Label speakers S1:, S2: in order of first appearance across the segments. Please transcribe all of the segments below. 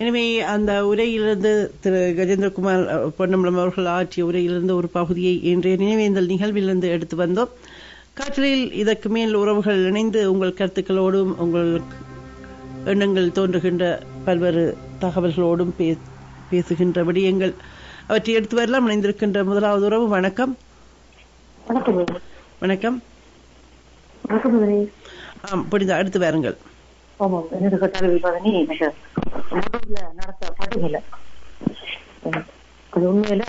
S1: எனவே அந்த உரையிலிருந்து திரு கஜேந்திரகுமார் பொன்னம்பலம் அவர்கள் ஆற்றிய உரையிலிருந்து ஒரு பகுதியை இன்றைய நினைவேந்தல் நிகழ்விலிருந்து எடுத்து வந்தோம். காற்றலில் இதற்கு மேல் உறவுகள் இணைந்து உங்கள் கருத்துக்களோடும் உங்கள் எண்ணங்கள் தோன்றுகின்ற பல்வேறு தகவல்களோடும் பேசுகின்ற விடயங்கள் அவற்றை எடுத்து வரலாம். இணைந்திருக்கின்ற முதலாவது உறவு வணக்கம். வணக்கம். புரிந்த அடுத்து வாருங்கள்.
S2: நடத்த படுகொலை அது உண்மையில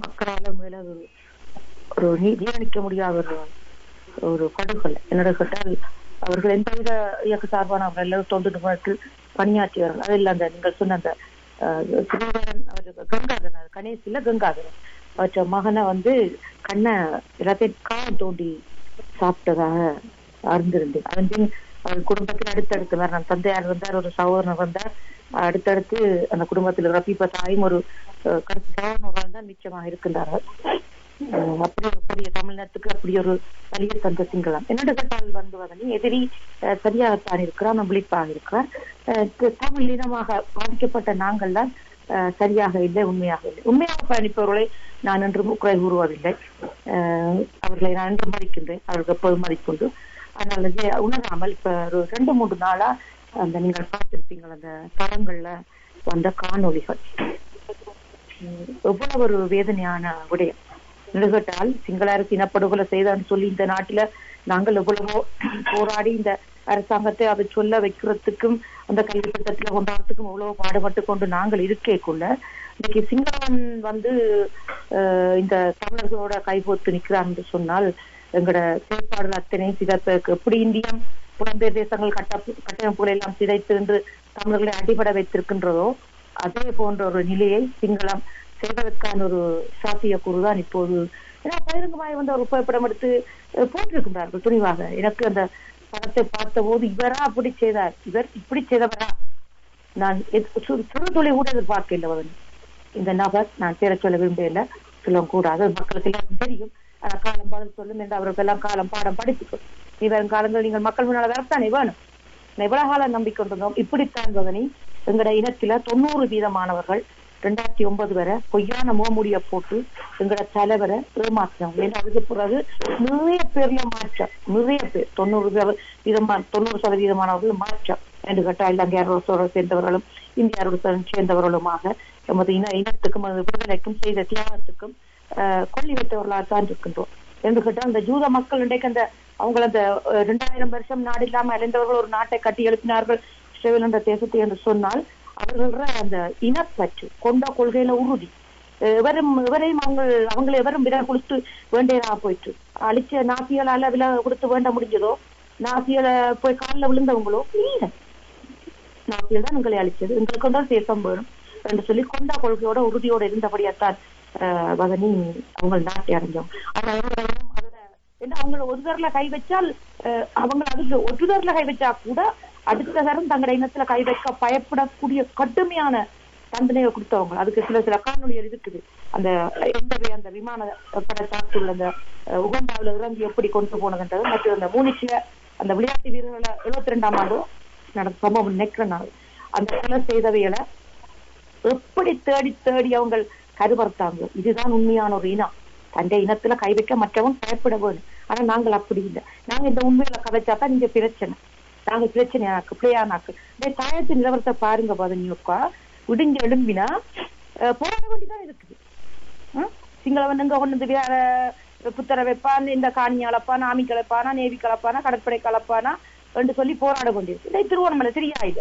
S2: மக்களால மேல ஒரு ஜீரணிக்க முடியாத ஒரு படுகொலை. என்னோட கேட்டால் அவர்கள் எந்தவித இயக்க சார்பானவர்கள் எல்லாரும் தொண்டு பணியாற்றியவர்கள். அது இல்ல அந்த நீங்கள் சொன்ன அந்த கங்காதரன் கணேசில கங்காதரன் அவற்ற மகனை கண்ணை எல்லாத்தையும் காலம் தோண்டி சாப்பிட்டதாக அறிந்திருந்தேன். அதன் பின் அவர் குடும்பத்தில் அடுத்தடுத்து நான் தந்தையார் வந்தார், ஒரு சகோதரர் வந்தார், அடுத்தடுத்து அந்த குடும்பத்தில் ரப்பீப்ப தாயும் ஒரு சகோதரர்கள் தான் நிச்சயமாக இருக்கின்றார்கள். அப்படி ஒரு பெரிய தமிழ்நாட்டுக்கு அப்படி ஒரு வலிய தந்த சிங்களம். என்னோட கட்டால் எதிரி சரியாகத்தான் இருக்கிறார், விழிப்பாக இருக்கிறார். தமிழ் இனமாக பாதிக்கப்பட்ட நாங்கள் தான் சரியாக இல்லை, உண்மையாக இல்லை. உண்மையாக பயணிப்பவர்களை நான் என்றும் குறை கூறுவதில்லை. அவர்களை நான் என்றும் மதிக்கின்றேன், அவர்கள் எப்போதும் மதிக்கொண்டு. அதனால உணராமல் இப்ப ஒரு 2-3 நாளா அந்த நீங்கள் பார்த்திருப்பீங்கள் அந்த தளங்கள்ல வந்த காணொளிகள் எவ்வளவு ஒரு வேதனையான விடயம். நிகழ்கால் சிங்களாருக்கு இனப்படுகொலை செய்தான்னு சொல்லி இந்த நாட்டில நாங்கள் எவ்வளவோ போராடி இந்த அரசாங்கத்தை அதை சொல்ல வைக்கிறதுக்கும் அந்த கல்வி திட்டத்துல கொண்டாடுறதுக்கும் எவ்வளவோ பாடுபட்டு கொண்டு நாங்கள் இருக்கேக்குள்ள இன்னைக்கு சிங்களவன் இந்த தமிழர்களோட கைகோத்து நிற்கிறான்னு சொன்னால் எங்களோட செயற்பாடுகள் அத்தனை சிதைப்பதற்கு எப்படி இந்தியம் புலம்பெயர் தேசங்கள் கட்டமைப்புகளை எல்லாம் சிதைத்து என்று தமிழர்களை அடிபட வைத்திருக்கின்றதோ அதே போன்ற ஒரு நிலையை சிங்களம் செய்வதற்கான ஒரு சாத்திய கூறுதான் இப்போது. ஏன்னா பகிரங்கமாய் ஒரு புகைப்படம் எடுத்து போட்டிருக்கின்றார்கள் துணிவாக. எனக்கு அந்த படத்தை பார்த்த போது இவரா அப்படி செய்தார், இவர் இப்படி செய்தவரா, நான் சிறு துளி கூட எதிர்பார்க்க இல்லை. இந்த நபர் நான் பேர சொல்ல விரும்பல, சொல்லவும் கூடாது, மக்களுக்கு எல்லாருக்கும் தெரியும். காலம் பாடம் சொல்லும் என்று அவர்களுக்கெல்லாம் காலம் பாடம் படித்துக்கொள். நீ வரும் காலங்கள் நீங்கள் மக்கள் முன்னால வரத்தானே வேணும். எவ்வளவு காலம் நம்பிக்கொண்டிருந்தோம். இப்படித்தான் பவனி எங்கட இனத்தில 90% 2009 வரை பொய்யான முகமூடிய போட்டு எங்கட தலைவரை ஏமாற்றம். அதுக்கு பிறகு நிறைய பேர்ல மாற்றம், நிறைய பேர் 90% மாற்றம் என்று கேட்டால் இலங்கையாரோட சேர்ந்தவர்களும் இந்தியாரோட சேர்ந்தவர்களுமாக எமது இனத்துக்கும் விடுதலைக்கும் செய்த தியாகத்துக்கும் கொல்லி வைத்தவர்களாகத்தான் இருக்கின்றோம் என்று கேட்டால் அந்த ஜூத மக்கள் இன்றைக்கு அந்த அவங்கள அந்த 2000 வருஷம் நாடு இல்லாமல் அலைந்தவர்கள் ஒரு நாட்டை கட்டி எழுப்பினார்கள் இஸ்ரேல் என்ற தேசத்தை என்று சொன்னால் அவர்கள அந்த இனப்பற்று கொண்ட கொள்கையில உறுதி எவரையும் அவங்களை எவரும் விலை கொடுத்து வேண்டியதாக போயிட்டு அழிச்ச நாசியலால விலை கொடுத்து வேண்ட முடிஞ்சதோ, நாசியல போய் காலில் விழுந்தவங்களோ இல்லை, நாசியல் தான் எங்களை அழிச்சது, எங்களுக்கு கொண்டால் தேசம் வேணும் என்று சொல்லி கொண்ட கொள்கையோட உறுதியோட இருந்தபடியாத்தான் வதனி அவங்க நாட்டை அடைஞ்சோம். அவங்களை ஒரு தரல கை வச்சால் அவங்க அதுக்கு ஒரு தரல கை வச்சா கூட அடுத்த தரம் தங்களோட இனத்துல கை வைக்க பயப்படக்கூடிய கடுமையான தண்டனையை கொடுத்தவங்க. அதுக்கு சில காணொலிகள் இருக்குது. அந்த அந்த விமான பட தாக்குள்ள அந்த உகண்டாவில இறங்கி எப்படி கொண்டு போனதுன்றது மற்றும் அந்த மூனிச்சில அந்த விளையாட்டு வீரர்களை 72ஆம் ஆண்டு நடந்த சம்பவம் நினைக்கிறேன். அந்த கொலை செய்தவைகளை எப்படி தேடி தேடி அவங்க கருவறுத்தாங்க. இதுதான் உண்மையான ஒரு இனம். தந்தை இனத்துல கை வைக்க மற்றவன் பயப்பட வேணும். ஆனா நாங்கள் அப்படி இல்லை. நாங்க இந்த உண்மையில கதைச்சாதான் இங்க பிரச்சனை. நாங்க பிரச்சனையாக்கு பிள்ளையானாக்கு தாயத்து நிலவரத்தை பாருங்க பதனியோக்கா விடிஞ்சு எழும்பினா போராட வேண்டிதான் இருக்குது. சிங்களவன் எங்க கொண்டு வேற புத்தரை வைப்பான், இந்த காணி கலப்பானா, ஆமி கலப்பானா, நேவி கலப்பானா, கடற்படை கலப்பானா என்று சொல்லி போராட வேண்டியிருக்கு. இதை திருவோணமலை தெரியாது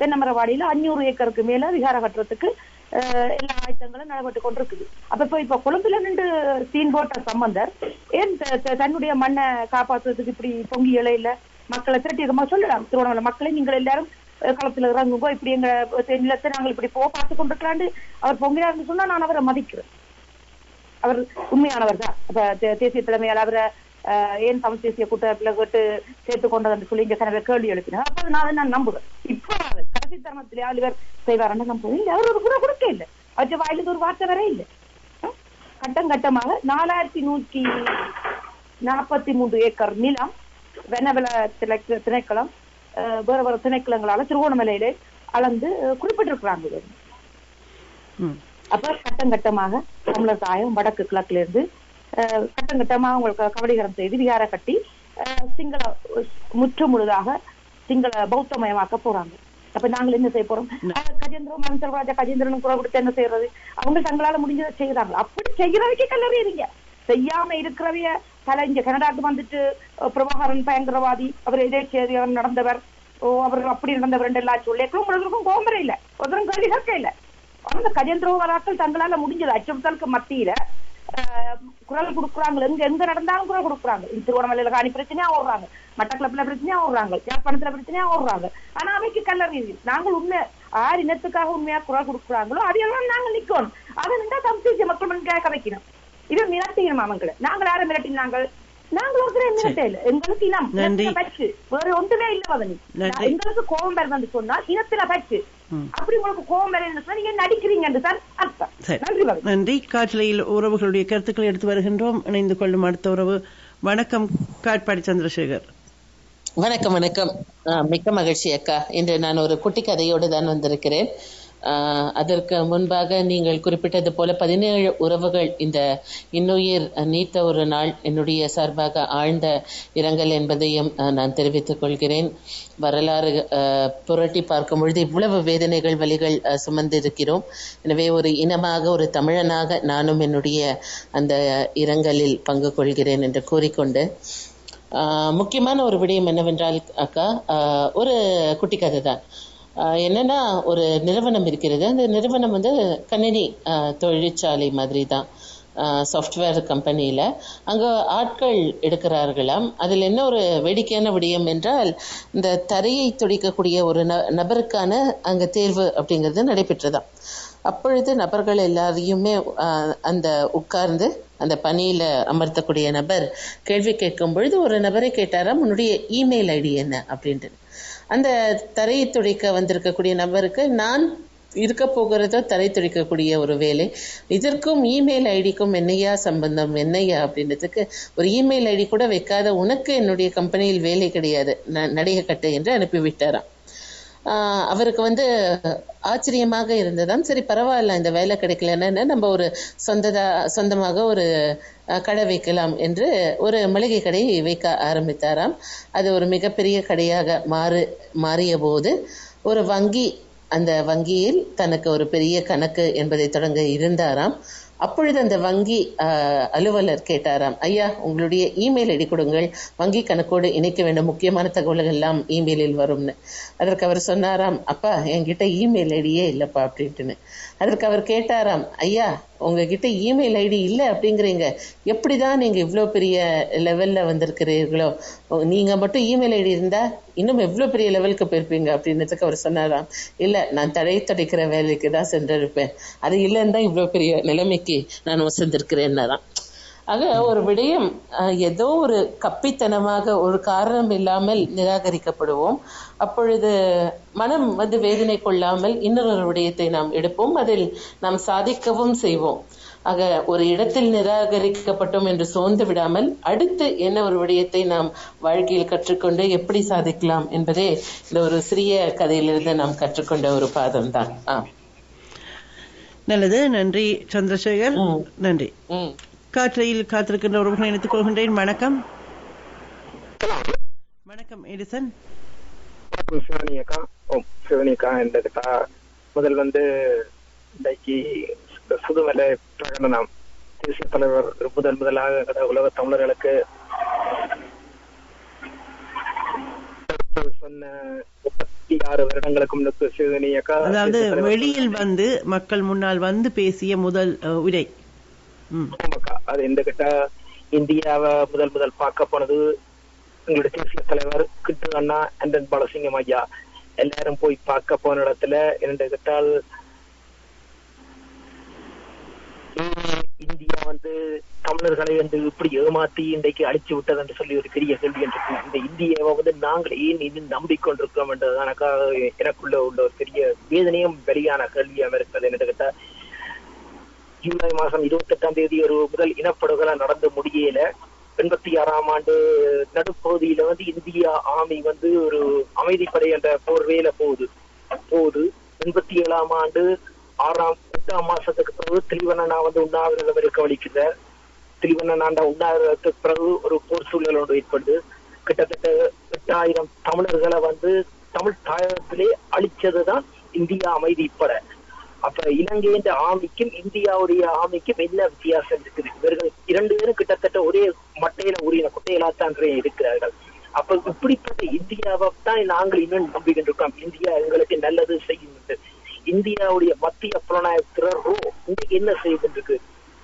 S2: தென்னமரவாடியில 500 ஏக்கருக்கு மேல விகார கட்டுறதுக்கு எல்லா ஆயத்தங்களும் நடைபெற்று கொண்டிருக்குது. அப்ப இப்ப கொழும்புல நின்று சீன் போட்ட சம்பந்தர் ஏன் தன்னுடைய மண்ணை காப்பாற்றுறதுக்கு இப்படி பொங்கி இலையில மக்களை திரட்டியமா சொல்லலாம். திருவண்ணாமலை மக்களை நீங்கள் எல்லாரும் களத்துல இறங்குங்கோ, இப்படி எங்க நிலத்தை நாங்கள் இப்படி பார்த்து கொண்டிருக்கலான்னு அவர் பொங்கினார்னு சொன்னா நான் அவரை மதிக்கிறேன். அவர் உண்மையானவர் தான். அப்ப தேசிய தலைமையால் அவரை ஏன் தமிழ் தேசிய கூட்டத்தில் கேட்டு சேர்த்து கொண்டது சொல்லி இங்க கனவே கேள்வி எழுப்பினார். அப்ப நான் நம்புவேன். இப்போ கடைசி தருணத்திலே இவர் செய்வார் நம்புவேன். இல்லை, அவர் ஒரு கூட கொடுக்க இல்லை, அவற்றை வாயிலிருந்து ஒரு வார்த்தை வர இல்லை. கட்டம் கட்டமாக 4143 ஏக்கர் நிலம் வனவள திணைக்களம் வேற வேற திணைக்களங்களால திருகோணமலையிலே அளந்து குறிப்பிட்டிருக்கிறாங்க. அப்ப கட்டம் கட்டமாக தமிழர் தாயம் வடக்கு கிழக்குல இருந்து கட்டம் கட்டமாக உங்களுக்கு கபடிகரம் செய்து விகார கட்டி சிங்கள முற்று முழுதாக சிங்கள பௌத்தமயமாக்க போறாங்க. அப்ப நாங்கள் என்ன செய்ய போறோம்? கஜேந்திரன் செல்வராஜா கஜேந்திரனும் குரல் கொடுத்து என்ன செய்யறது? அவங்க தங்களால முடிஞ்சதை செய்யறாங்க. அப்படி செய்யறவைக்கு கல்லறியறீங்க. செய்யாம இருக்கிறவைய இங்க கனடாக்கு வந்துட்டு பிரபாகரன் பயங்கரவாதி, அவர் எதேச்சேரியார் நடந்தவர், அவர் அப்படி நடந்தவர் எல்லாம் சொல்லியிருக்கோம். உங்களுக்கும் கோமரை இல்ல, ஒருத்தரும் கேள்வி கேட்க இல்ல. அந்த கஜேந்திரவராக்கள் தங்களால முடிஞ்சது அச்சுறுத்தலுக்கு மத்தியில குரல் கொடுக்குறாங்க. எங்க நடந்தாலும் குரல் கொடுக்குறாங்க. திருவண்ணாமலையில காணி பிரச்சனையா ஓடுறாங்க, மட்டக்களப்புல பிரச்சனையா ஓடுறாங்க, யாழ்ப்பாணத்துல பிரச்சனையா ஓடுறாங்க. ஆனா அவைக்கு கல்லறி நாங்கள் உண்மை யார் இனத்துக்காக உண்மையா குரல் கொடுக்குறாங்களோ அதையெல்லாம் நாங்கள் நிக்கணும். அதை நின்றா தமிழ் மக்கள் கேட்க வைக்கணும். இது மிரட்டிக்கணும் அவங்களை. நாங்கள் யாரை மிரட்டினாங்க? நாங்கள் ஒருத்தர மிரட்ட இல்ல. எங்களுக்கு இனம் பச்சு வேற ஒன்றுமே இல்ல. வதனி எங்களுக்கு கோபம் வருது சொன்னால் இனத்துல பச்சு. அப்படி உங்களுக்கு கோபம் வருதுன்னு நீங்க நடிக்கிறீங்க என்று தான் அர்த்தம். நன்றி.
S1: நன்றி. காற்றலையில் உறவுகளுடைய கருத்துக்களை எடுத்து வருகின்றோம். இணைந்து கொள்ளும் அடுத்த உறவு வணக்கம், காட்பாடி சந்திரசேகர்.
S3: வணக்கம். வணக்கம். மிக்க மகிழ்ச்சி அக்கா. இன்று நான் ஒரு குட்டி கதையோடு தான் வந்திருக்கிறேன். அதற்கு முன்பாக நீங்கள் குறிப்பிட்டது போல 17 உறவுகள் இந்த இன்னுயிர் நீத்த ஒரு நாள். என்னுடைய சார்பாக ஆழ்ந்த இரங்கல் என்பதையும் நான் தெரிவித்துக் கொள்கிறேன். வரலாறு புரட்டி பார்க்கும் பொழுது இவ்வளவு வேதனைகள் வலிகள் சுமந்திருக்கிறோம். எனவே ஒரு இனமாக ஒரு தமிழனாக நானும் என்னுடைய அந்த இரங்கலில் பங்கு கொள்கிறேன் என்று கூறிக்கொண்டு, முக்கியமான ஒரு விடயம் என்னவென்றால் அக்கா, ஒரு குட்டி கதை தான். என்னன்னா, ஒரு நிறுவனம் இருக்கிறது. அந்த நிறுவனம் கணினி தொழிற்சாலை மாதிரி தான், சாஃப்ட்வேர் கம்பெனியில். அங்கே ஆட்கள் எடுக்கிறார்களாம். அதில் என்ன ஒரு வேடிக்கையான விடயம் என்றால், இந்த தரையை துடைக்கக்கூடிய ஒரு நபருக்கான அங்கே தேர்வு அப்படிங்கிறது நடைபெற்றதாம். அப்பொழுது நபர்கள் எல்லாரையுமே அந்த உட்கார்ந்து அந்த பணியில் அமர்த்தக்கூடிய நபர் கேள்வி கேட்கும் பொழுது ஒரு நபரை கேட்டாராம், உன்னுடைய இமெயில் ஐடி என்ன அப்படின்ட்டு. அந்த தரையை துடைக்க வந்திருக்கக்கூடிய நபருக்கு, நான் இருக்க போகிறதோ தரை துடைக்கக்கூடிய ஒரு வேலை, இதற்கும் இமெயில் ஐடிக்கும் என்னையா சம்பந்தம், என்னையா அப்படின்றதுக்கு, ஒரு இமெயில் ஐடி கூட வைக்காத உனக்கு என்னுடைய கம்பெனியில் வேலை கிடையாது, நடிகை கட்டு என்று அனுப்பிவிட்டாராம். அவருக்கு ஆச்சரியமாக இருந்ததாம். சரி பரவாயில்ல, இந்த வேலை கிடைக்கலன்னு நம்ம ஒரு சொந்தமாக ஒரு கடை வைக்கலாம் என்று ஒரு மளிகை கடை வைக்க ஆரம்பித்தாராம். அது ஒரு மிகப்பெரிய கடையாக மாறிய போது ஒரு வங்கி, அந்த வங்கியில் தனக்கு ஒரு பெரிய கணக்கு என்பதை தொடங்க இருந்தாராம். அப்பொழுது அந்த வங்கி அலுவலர் கேட்டாராம், ஐயா உங்களுடைய இமெயில் ஐடி கொடுங்கள், வங்கி கணக்கோடு இணைக்க வேண்டும், முக்கியமான தகவல்கள் எல்லாம் இமெயிலில் வரும்னு. அதற்கு அவர் சொன்னாராம், அப்பா என்கிட்ட இமெயில் ஐடியே இல்லைப்பா அப்படின்ட்டுன்னு. அதற்கு அவர் கேட்டாராம், ஐயா உங்ககிட்ட இமெயில் ஐடி இல்லை அப்படிங்கிறீங்க, எப்படி தான் நீங்கள் இவ்வளோ பெரிய லெவலில் வந்திருக்கிறீர்களோ, நீங்கள் மட்டும் இமெயில் ஐடி இருந்தால் இன்னும் எவ்வளோ பெரிய லெவலுக்கு போயிருப்பீங்க அப்படின்றதுக்கு அவர் சொன்னாராம், இல்லை நான் துடைக்கிற வேலைக்கு தான் சென்றிருப்பேன், அது இல்லைன்னு தான் இவ்வளோ பெரிய நிலைமைக்கு நான் வசந்திருக்கிறேன்னாராம். ஆக ஒரு விடயம் ஏதோ ஒரு கப்பித்தனமாக ஒரு காரணம் இல்லாமல் நிராகரிக்கப்படுவோம். அப்பொழுது மனம் வேதனை கொள்ளாமல் இன்னொரு விடயத்தை நாம் எடுப்போம், அதில் நாம் சாதிக்கவும் செய்வோம். ஆக ஒரு இடத்தில் நிராகரிக்கப்பட்டோம் என்று சோர்ந்து விடாமல் அடுத்து என்ன ஒரு விடயத்தை நாம் வாழ்க்கையில் கற்றுக்கொண்டு எப்படி சாதிக்கலாம் என்பதே இந்த ஒரு சிறிய கதையிலிருந்து நாம் கற்றுக்கொண்ட ஒரு பாதம் தான்.
S1: நல்லது. நன்றி சந்திரசேகர். நன்றி. காற்றையில் காத்திருக்கின்ற ஒருவர்களை இணைத்துக் கொள்கின்றேன். வணக்கம். வணக்கம் எடிசன்.
S4: சிவனியக்கா என்றதுக்கா முதல் இன்றைக்கு சுதுமலை பிரகடனம் தேசிய தலைவர் முதலாக உலக தமிழர்களுக்கு சொன்ன 36 வருடங்களுக்கு முன்னுக்கு சிவனியக்கா,
S1: அதாவது வெளியில் மக்கள் முன்னால் பேசிய முதல் உரை.
S4: அது இந்த கிட்ட இந்தியாவை முதல் பார்க்க போனது எங்களுடைய தேசிய தலைவர் கிட்டு அண்ணா அண்டன் பாலசிங்கம் ஐயா. எல்லாரும் போய் பார்க்க போன இடத்துல இரண்டு கிட்டால் இந்தியா தமிழர்களை இப்படி ஏமாத்தி இன்றைக்கு அழிச்சு விட்டது என்று சொல்லி ஒரு பெரிய கேள்வி என்று இந்த இந்தியாவை நாங்கள் ஏன் இன்னும் நம்பிக்கொண்டிருக்கிறோம் என்றது எனக்குள்ள உள்ள ஒரு பெரிய வேதனையும் வெளியான கேள்வியாக இருக்கிறது. என்று கேட்டா, ஜூலை மாதம் 28ஆம் தேதி ஒரு முதல் இனப்படுகொலை நடந்து முடியல. 86ஆம் ஆண்டு நடுப்பகுதியில வந்து இந்தியா ஆர்மி வந்து ஒரு அமைதிப்படை என்ற போர்வேல போகுது. 87ஆம் ஆண்டு 8ஆம் மாசத்துக்கு பிறகு திரிவண்ணா வந்து உண்ணாவிரதம் இருக்க வலிக்குது. திரிவண்ணாண்ட உண்ணாவிரதத்துக்கு பிறகு ஒரு போர் சூழல் ஒன்று ஏற்படுது. கிட்டத்தட்ட 8000 தமிழர்களை வந்து தமிழ் தாயகத்திலே அழிச்சதுதான் இந்தியா அமைதிப்படை. அப்ப இலங்கையின் ஆர்மிக்கும் இந்தியாவுடைய ஆர்மிக்கும் என்ன வித்தியாசம் இருக்குது? இவர்கள் 2 பேரும் கிட்டத்தட்ட ஒரே மட்டையில உரிய குட்டையிலாத்தான் இருக்கிறார்கள். அப்ப இப்படிப்பட்ட இந்தியாவை தான் நாங்கள் இன்னும் நம்பிக்கின்றோம். இந்தியா எங்களுக்கு நல்லது செய்யுது. இந்தியாவுடைய மத்திய புலனாய்வுத்துறை இன்னைக்கு என்ன செய்துருக்கு?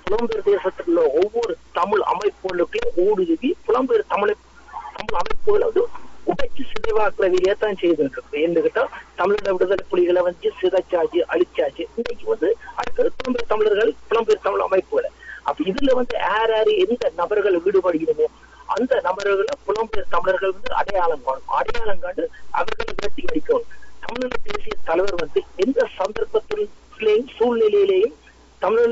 S4: புலம்பெயர் தேசத்தில் உள்ள ஒவ்வொரு தமிழ் அமைப்புகளுக்கும் ஊடுருவி புலம்பெயர் தமிழ் அமைப்புகளை வந்து உடைச்சு சிதைவாக்குற வேலையத்தான் செய்துட்டு இருக்கு. என்னகிட்ட தமிழோட விடுதலை புலிகளை வந்து சிதைச்சாச்சு, அழிச்சாச்சு. இன்னைக்கு வந்து அடுத்தது புலம்பெயர் தமிழர்கள், புலம்பெயர் தமிழ் அமைப்புகளை. அப்ப இதுல வந்து யாரு எந்த நபர்கள் ஈடுபடுகிறோமோ அந்த நபர்களை புலம்பெயர் தமிழர்கள் வந்து அடையாளம் காணும். அடையாளம் காண்டு அவர்களை விரட்டி அடிக்கணும். தமிழக தேசிய தலைவர் வந்து எந்த சந்தர்ப்பத்திலேயும் சூழ்நிலையிலேயும் தமிழக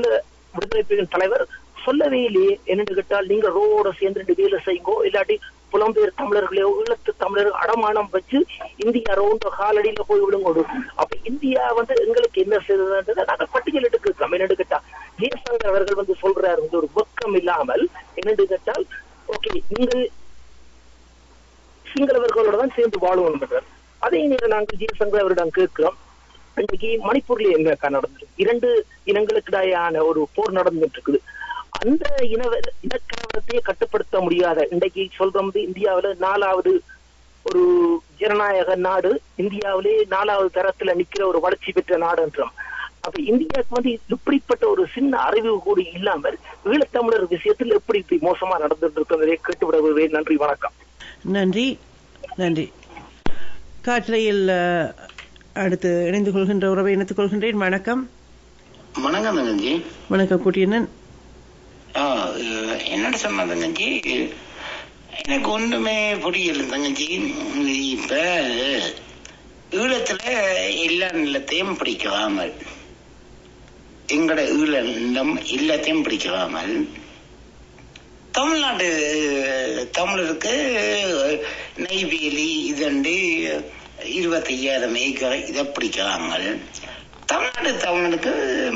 S4: விடுதலை புலிகளின் தலைவர் சொல்லவே இல்லையே. என்னன்னு கேட்டால் நீங்க ரோட சேர்ந்து வேலை செய்யுங்கோ, இல்லாட்டி புலம்பெயர் தமிழர்களையோ ஈழத்து தமிழர்கள் அடமானம் வச்சு இந்தியா ரோட காலடியில போய் விடுங்கோடு. அப்ப இந்தியா வந்து எங்களுக்கு என்ன செய்யறதுன்றதை நாங்கள் பட்டியலிட்டு இருக்கோம். என்னன்னு கேட்டா ஜெயசங்கர் அவர்கள் வந்து சொல்றாரு வந்து ஒரு வெக்கம் இல்லாமல் என்னன்னு கேட்டால் ஓகே நீங்கள் சிங்களவர்களோட தான் சேர்ந்து வாழுவோம் என்றார். அதே நேரம் நாங்கள் ஜெயசங்கர் அவரிடம் கேட்கிறோம், இன்னைக்கு மணிப்பூர்ல என்ன நடந்திருக்கு? 2 இனங்களுக்கிடையான ஒரு போர் நடந்துட்டு இருக்குது. அந்த இனக்கலவரத்தையே கட்டுப்படுத்த முடியாத இன்றைக்கு சொல்றோம் இந்தியாவில 4வது ஒரு ஜனநாயக நாடு, இந்தியாவிலே 4வது தரத்துல நிக்கிற ஒரு வளர்ச்சி பெற்ற நாடு என்றோம். அப்ப இந்தியாவுக்கு வந்து இப்படிப்பட்ட ஒரு சின்ன அறிவு கூட இல்லாமல் ஈழத்தமிழர் விஷயத்தில் எப்படி மோசமா நடந்துட்டு இருக்கிறதை கேட்டுவிடவே. நன்றி, வணக்கம்.
S1: நன்றி நன்றி. காற்றலையில் அடுத்து இணைந்து கொள்கின்ற உறவை இணைத்துக் கொள்கின்றேன். வணக்கம்.
S5: வணக்கம் தங்கஞ்சி.
S1: வணக்கம் குட்டியண்ணன்.
S5: என்னோட சொன்ன தங்கஞ்சி, எனக்கு ஒன்றுமே புரியல தங்கஞ்சி. இப்ப ஈழத்துல எல்லா நிலத்தையும் பிடிக்காமல், எங்கட ஈழ நிலம் எல்லாத்தையும் பிடிக்காமல் தமிழ்நாடு தமிழருக்கு நெய்வேலி இதண்டு 25,000 ஏக்கர் இதை பிடிக்கிறாங்கள். தமிழ்நாடு தமிழனுக்கு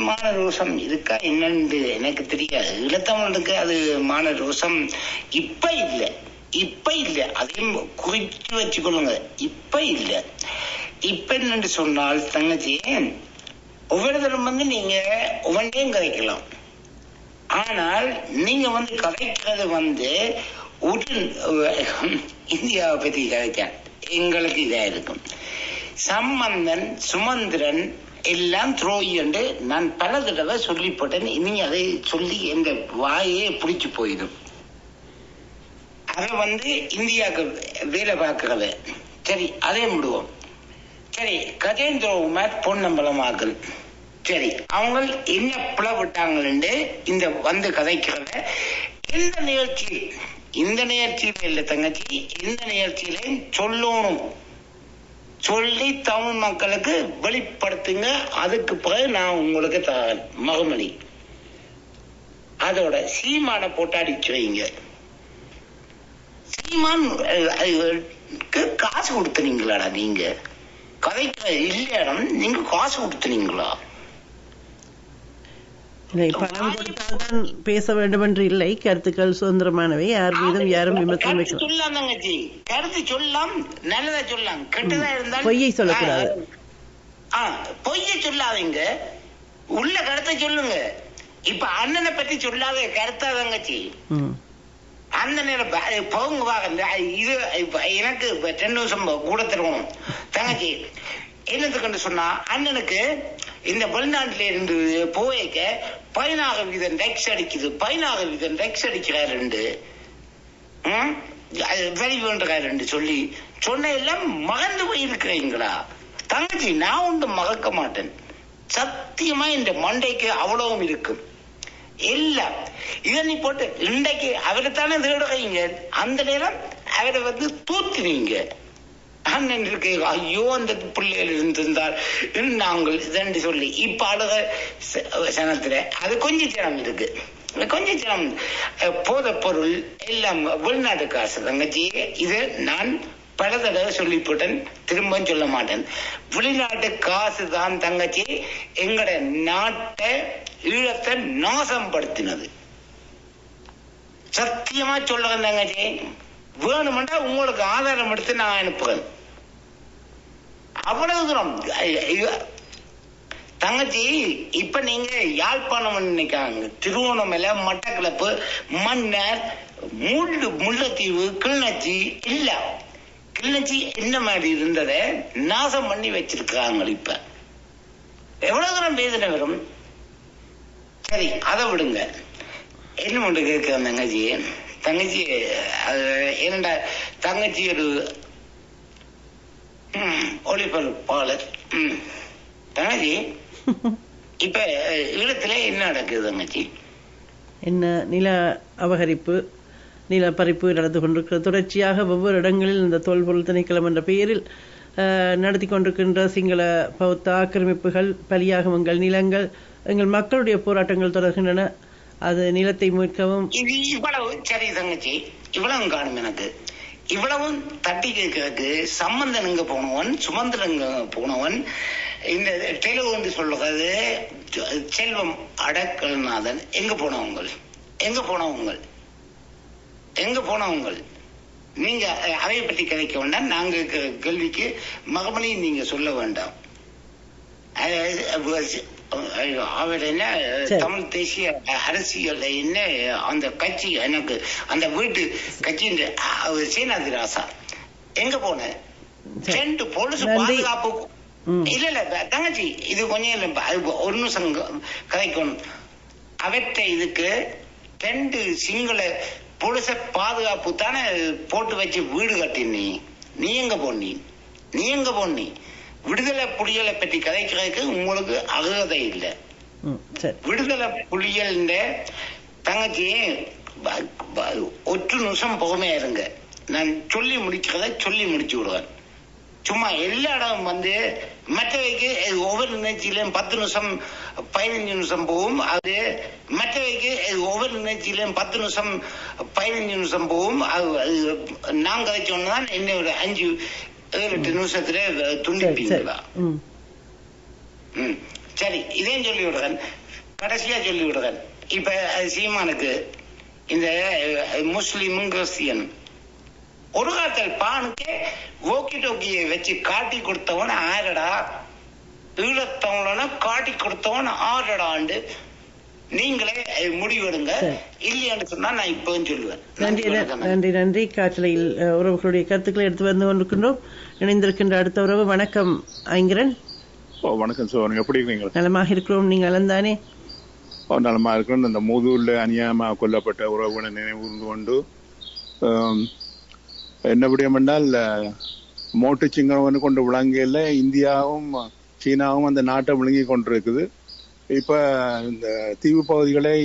S5: மான ரோஷம் இருக்கா என்னன்னு எனக்கு தெரியாது. ஈழத்தமிழனுக்கு அது மான ரோஷம் இப்ப இல்லை. அதையும் குறிச்சு வச்சுக்கொள்ளுங்க. இப்ப இல்லை. இப்ப என்னன்னு சொன்னால் தங்கச்சி, ஒவ்வொருத்தரும் வந்து நீங்க ஒவ்வொன்றையும் கதைக்கலாம். ஆனால் நீங்க வந்து கதைக்கிறது வந்து இந்தியாவை பத்தி கதைக்க எங்களுக்கு இதா இருக்கும். சம்பந்தன், சுமந்திரன் எல்லாம் துரோகி என்று நான் பல தடவை சொல்லி போட்டேன். இனி அதை சொல்லி எங்க வாயே பிடிச்சு போயிடும். அதை வந்து இந்தியாவுக்கு வேலை பார்க்கறது சரி, அதே விடுவோம். சரி, கஜேந்திரகுமார் பொன்னம்பலமாக்கல் சரி, அவங்க என்ன பிளவிட்டாங்கன்னு இந்த வந்து கதைக்கிறத இந்த நிகழ்ச்சியில இல்ல தங்கச்சி, இந்த நிகழ்ச்சியில சொல்லணும். சொல்லி தமிழ் மக்களுக்கு வெளிப்படுத்துங்க. அதுக்கு பிறகு நான் உங்களுக்கு மகமணி அதோட சீமான போட்டு அடிச்சு வைங்க. சீமான் காசு கொடுத்துனீங்களாடா? நீங்க கதைக்கு இல்லையாடம், நீங்க காசு கொடுத்துனீங்களா?
S1: பணம் கொடுத்தால்தான் பேச வேண்டும் என்று இல்லை. கருத்துக்கள் சுதந்திரமானவை. யார் மீதும் யாரும் விமர்சனம் வைக்கலாம்.
S5: சொல்லலாம் தங்கச்சி, கருத்து சொல்லலாம், நல்லதா சொல்லலாம், கெட்டதா இருந்தாலும்
S1: பொய்யை சொல்லக்கூடாது.
S5: பொய்ய சொல்லாதீங்க, உள்ள கருத்தை சொல்லுங்க. இப்ப அண்ணனை பத்தி சொல்லாத கருத்தா தங்கச்சி. அந்த நேரம் போங்க வாங்க. இது எனக்கு 2 நிமிஷம் கூட தருவோம் தங்கச்சி. என்னத்துக்கு சொன்னா, அண்ணனுக்கு இந்த வெளிநாட்டில இருந்து போய்க்க 16% டெக்ஸ் அடிக்குது. 16% டெக்ஸ் அடிக்கிறாரு, வெளிவேண்டுறாரு சொல்லி சொன்ன எல்லாம் மறந்து போயிருக்கிறீங்களா தங்கச்சி? நான் ஒன்று மறக்க மாட்டேன் சத்தியமா. இந்த மண்டைக்கு அவ்வளவும் இருக்கும் எல்லாம். இதை நீ போட்டு இன்றைக்கு அவரைத்தானே தேடுறீங்க, அந்த நேரம் அவரை வந்து தூத்துவீங்க. அண்ணன் இருக்கு, ஐயோ அந்த பிள்ளைகள் இருந்திருந்தால் நாங்கள் இதன்று சொல்லி இப்ப அழுக சனத்துல அது கொஞ்சம் ஜனம் இருக்கு. கொஞ்சம் போதை பொருள் எல்லாம் வெளிநாட்டு காசு தங்கச்சி. இது நான் பல தடவை சொல்லி போட்டேன், திரும்ப சொல்ல மாட்டேன். வெளிநாட்டு காசு தான் தங்கச்சி எங்கட நாட்டை ஈழத்தை நாசம் படுத்தினது. சத்தியமா சொல்லுவேன் தங்கச்சி. வேணுமெண்டா உங்களுக்கு ஆதாரம் எடுத்து நான் அனுப்புவேன். அவ்வளவு தூரம் தங்கச்சி. இப்ப நீங்க யாழ்ப்பாணம் நினைக்காங்க, திருவோணமலை, மட்டக்களப்பு, மன்னர், முல்லைத்தீவு, கிளிநொச்சி இல்ல. கிளிநொச்சி என்ன மாதிரி இருந்ததை நாசம் பண்ணி வச்சிருக்காங்க. இப்ப எவ்வளவு தூரம் வேதனை வரும். சரி, அதை விடுங்க. என்ன ஒன்று கேட்கிறேன் தங்கச்சி. தங்கச்சி என்னடா தங்கச்சி ஒரு ஒளிபரப்பாளர். தங்கச்சி இப்ப ஈழத்துல என்ன நடக்குது தங்கச்சி?
S1: என்ன நில அபகரிப்பு, நிலப்பறிப்பு நடந்து கொண்டிருக்கிற தொடர்ச்சியாக ஒவ்வொரு இடங்களில் இந்த தொல்பொருள் திணைக்களம் என்ற பெயரில் நடத்தி கொண்டிருக்கின்ற சிங்கள பௌத்த ஆக்கிரமிப்புகள், பலியாகமங்கள், நிலங்கள், எங்கள் மக்களுடைய போராட்டங்கள் தொடர்கின்றன. அது நிலத்தை மீட்கவும்
S5: இவ்வளவு சரி தங்கச்சி, இவ்வளவு காணும். எனக்கு இவ்வளவும் தட்டி கேட்கறதுக்கு சம்பந்தன் எங்க போனவன், சுமந்திரன் போனவன், இந்த தெலுங்கு வந்து சொல்றது செல்வம் அடக்கல்நாதன் எங்க போனவங்க, எங்க போனவங்க, எங்க போனவங்க? நீங்க அதை பற்றி கதைக்க வேண்டாம். நாங்க கேள்விக்கு மகமணி நீங்க சொல்ல வேண்டாம். அவர் என்ன தமிழ் தேசிய அரசியல் என்ன அந்த கட்சி, எனக்கு அந்த வீட்டு கட்சி சேனாதி ராசா எங்க போன 2 போலீஸ் பாதுகாப்பு இல்ல இல்ல தங்கச்சி, இது கொஞ்சம் ஒரு நிமிஷம் கதைக்கணும். அவற்றை இதுக்கு 2 சிங்கள போலீஸ பாதுகாப்பு தானே போட்டு வச்சு வீடு கட்டினி. நீ எங்க போனி? நீ எங்க போனி? விடுதலை புலிகளை பற்றி கதைக்கிறதுக்கு உங்களுக்கு அருகதை இல்லை. விடுதலை புலிகள் தங்கச்சி ஒற்று நிமிஷம் பொறுமையா இருங்க. நான் சொல்லி முடிக்கிறத சொல்லி முடிச்சு விடுவேன். சும்மா எல்லா இடம் வந்து மற்றவைக்கு ஒவ்வொரு நிகழ்ச்சியிலும் 10 நிமிஷம் 15 நிமிஷம் போகும். அது மற்றவைக்கு ஒவ்வொரு நிகழ்ச்சியிலும் 10 நிமிஷம் 15 நிமிஷம் போகும். நான் கதைச்சோன்னா என்ன ஒரு 5-7-8 நிமிஷத்துல துண்டிப்பீங்களா? சரி, இதையும் சொல்லி விடுறேன், கடைசியா சொல்லி விடுறேன். இப்ப சீமானுக்கு இந்த முஸ்லிமும் கிறிஸ்டியன் ஒரு காலத்தில் பானுக்கே ஓக்கி டோக்கியை வச்சு காட்டி கொடுத்தவன் ஆரடா, ஈழத்தவன காட்டி கொடுத்தவன் ஆரடாண்டு நீங்களே முடிவெடுங்க. இல்லையான்னு சொன்னா நான் இப்பவும் சொல்லுவேன்.
S1: நன்றி நன்றி. காற்றலையில் உறவுகளுடைய கருத்துக்களை எடுத்து வந்து கொண்டிருக்கின்றோம். இணைந்திருக்கின்ற அடுத்த உறவு வணக்கம் ஐங்கரன்.
S6: வணக்கம் சார், எப்படி இருக்கீங்க?
S1: நலமாக இருக்கிறோம், நீங்க நலந்தானே?
S6: நலமா இருக்கிறோம். இந்த மூதூர்ல அநியாயமாக கொல்லப்பட்ட உறவுகளை நினைவு கொண்டு என்ன விடயம் என்றால் மோட்டு சிங்கவனு கொண்டு விளங்கையில் இந்தியாவும் சீனாவும் அந்த நாட்டை விளங்கி கொண்டிருக்குது. இப்ப இந்த தீவு பகுதிகளை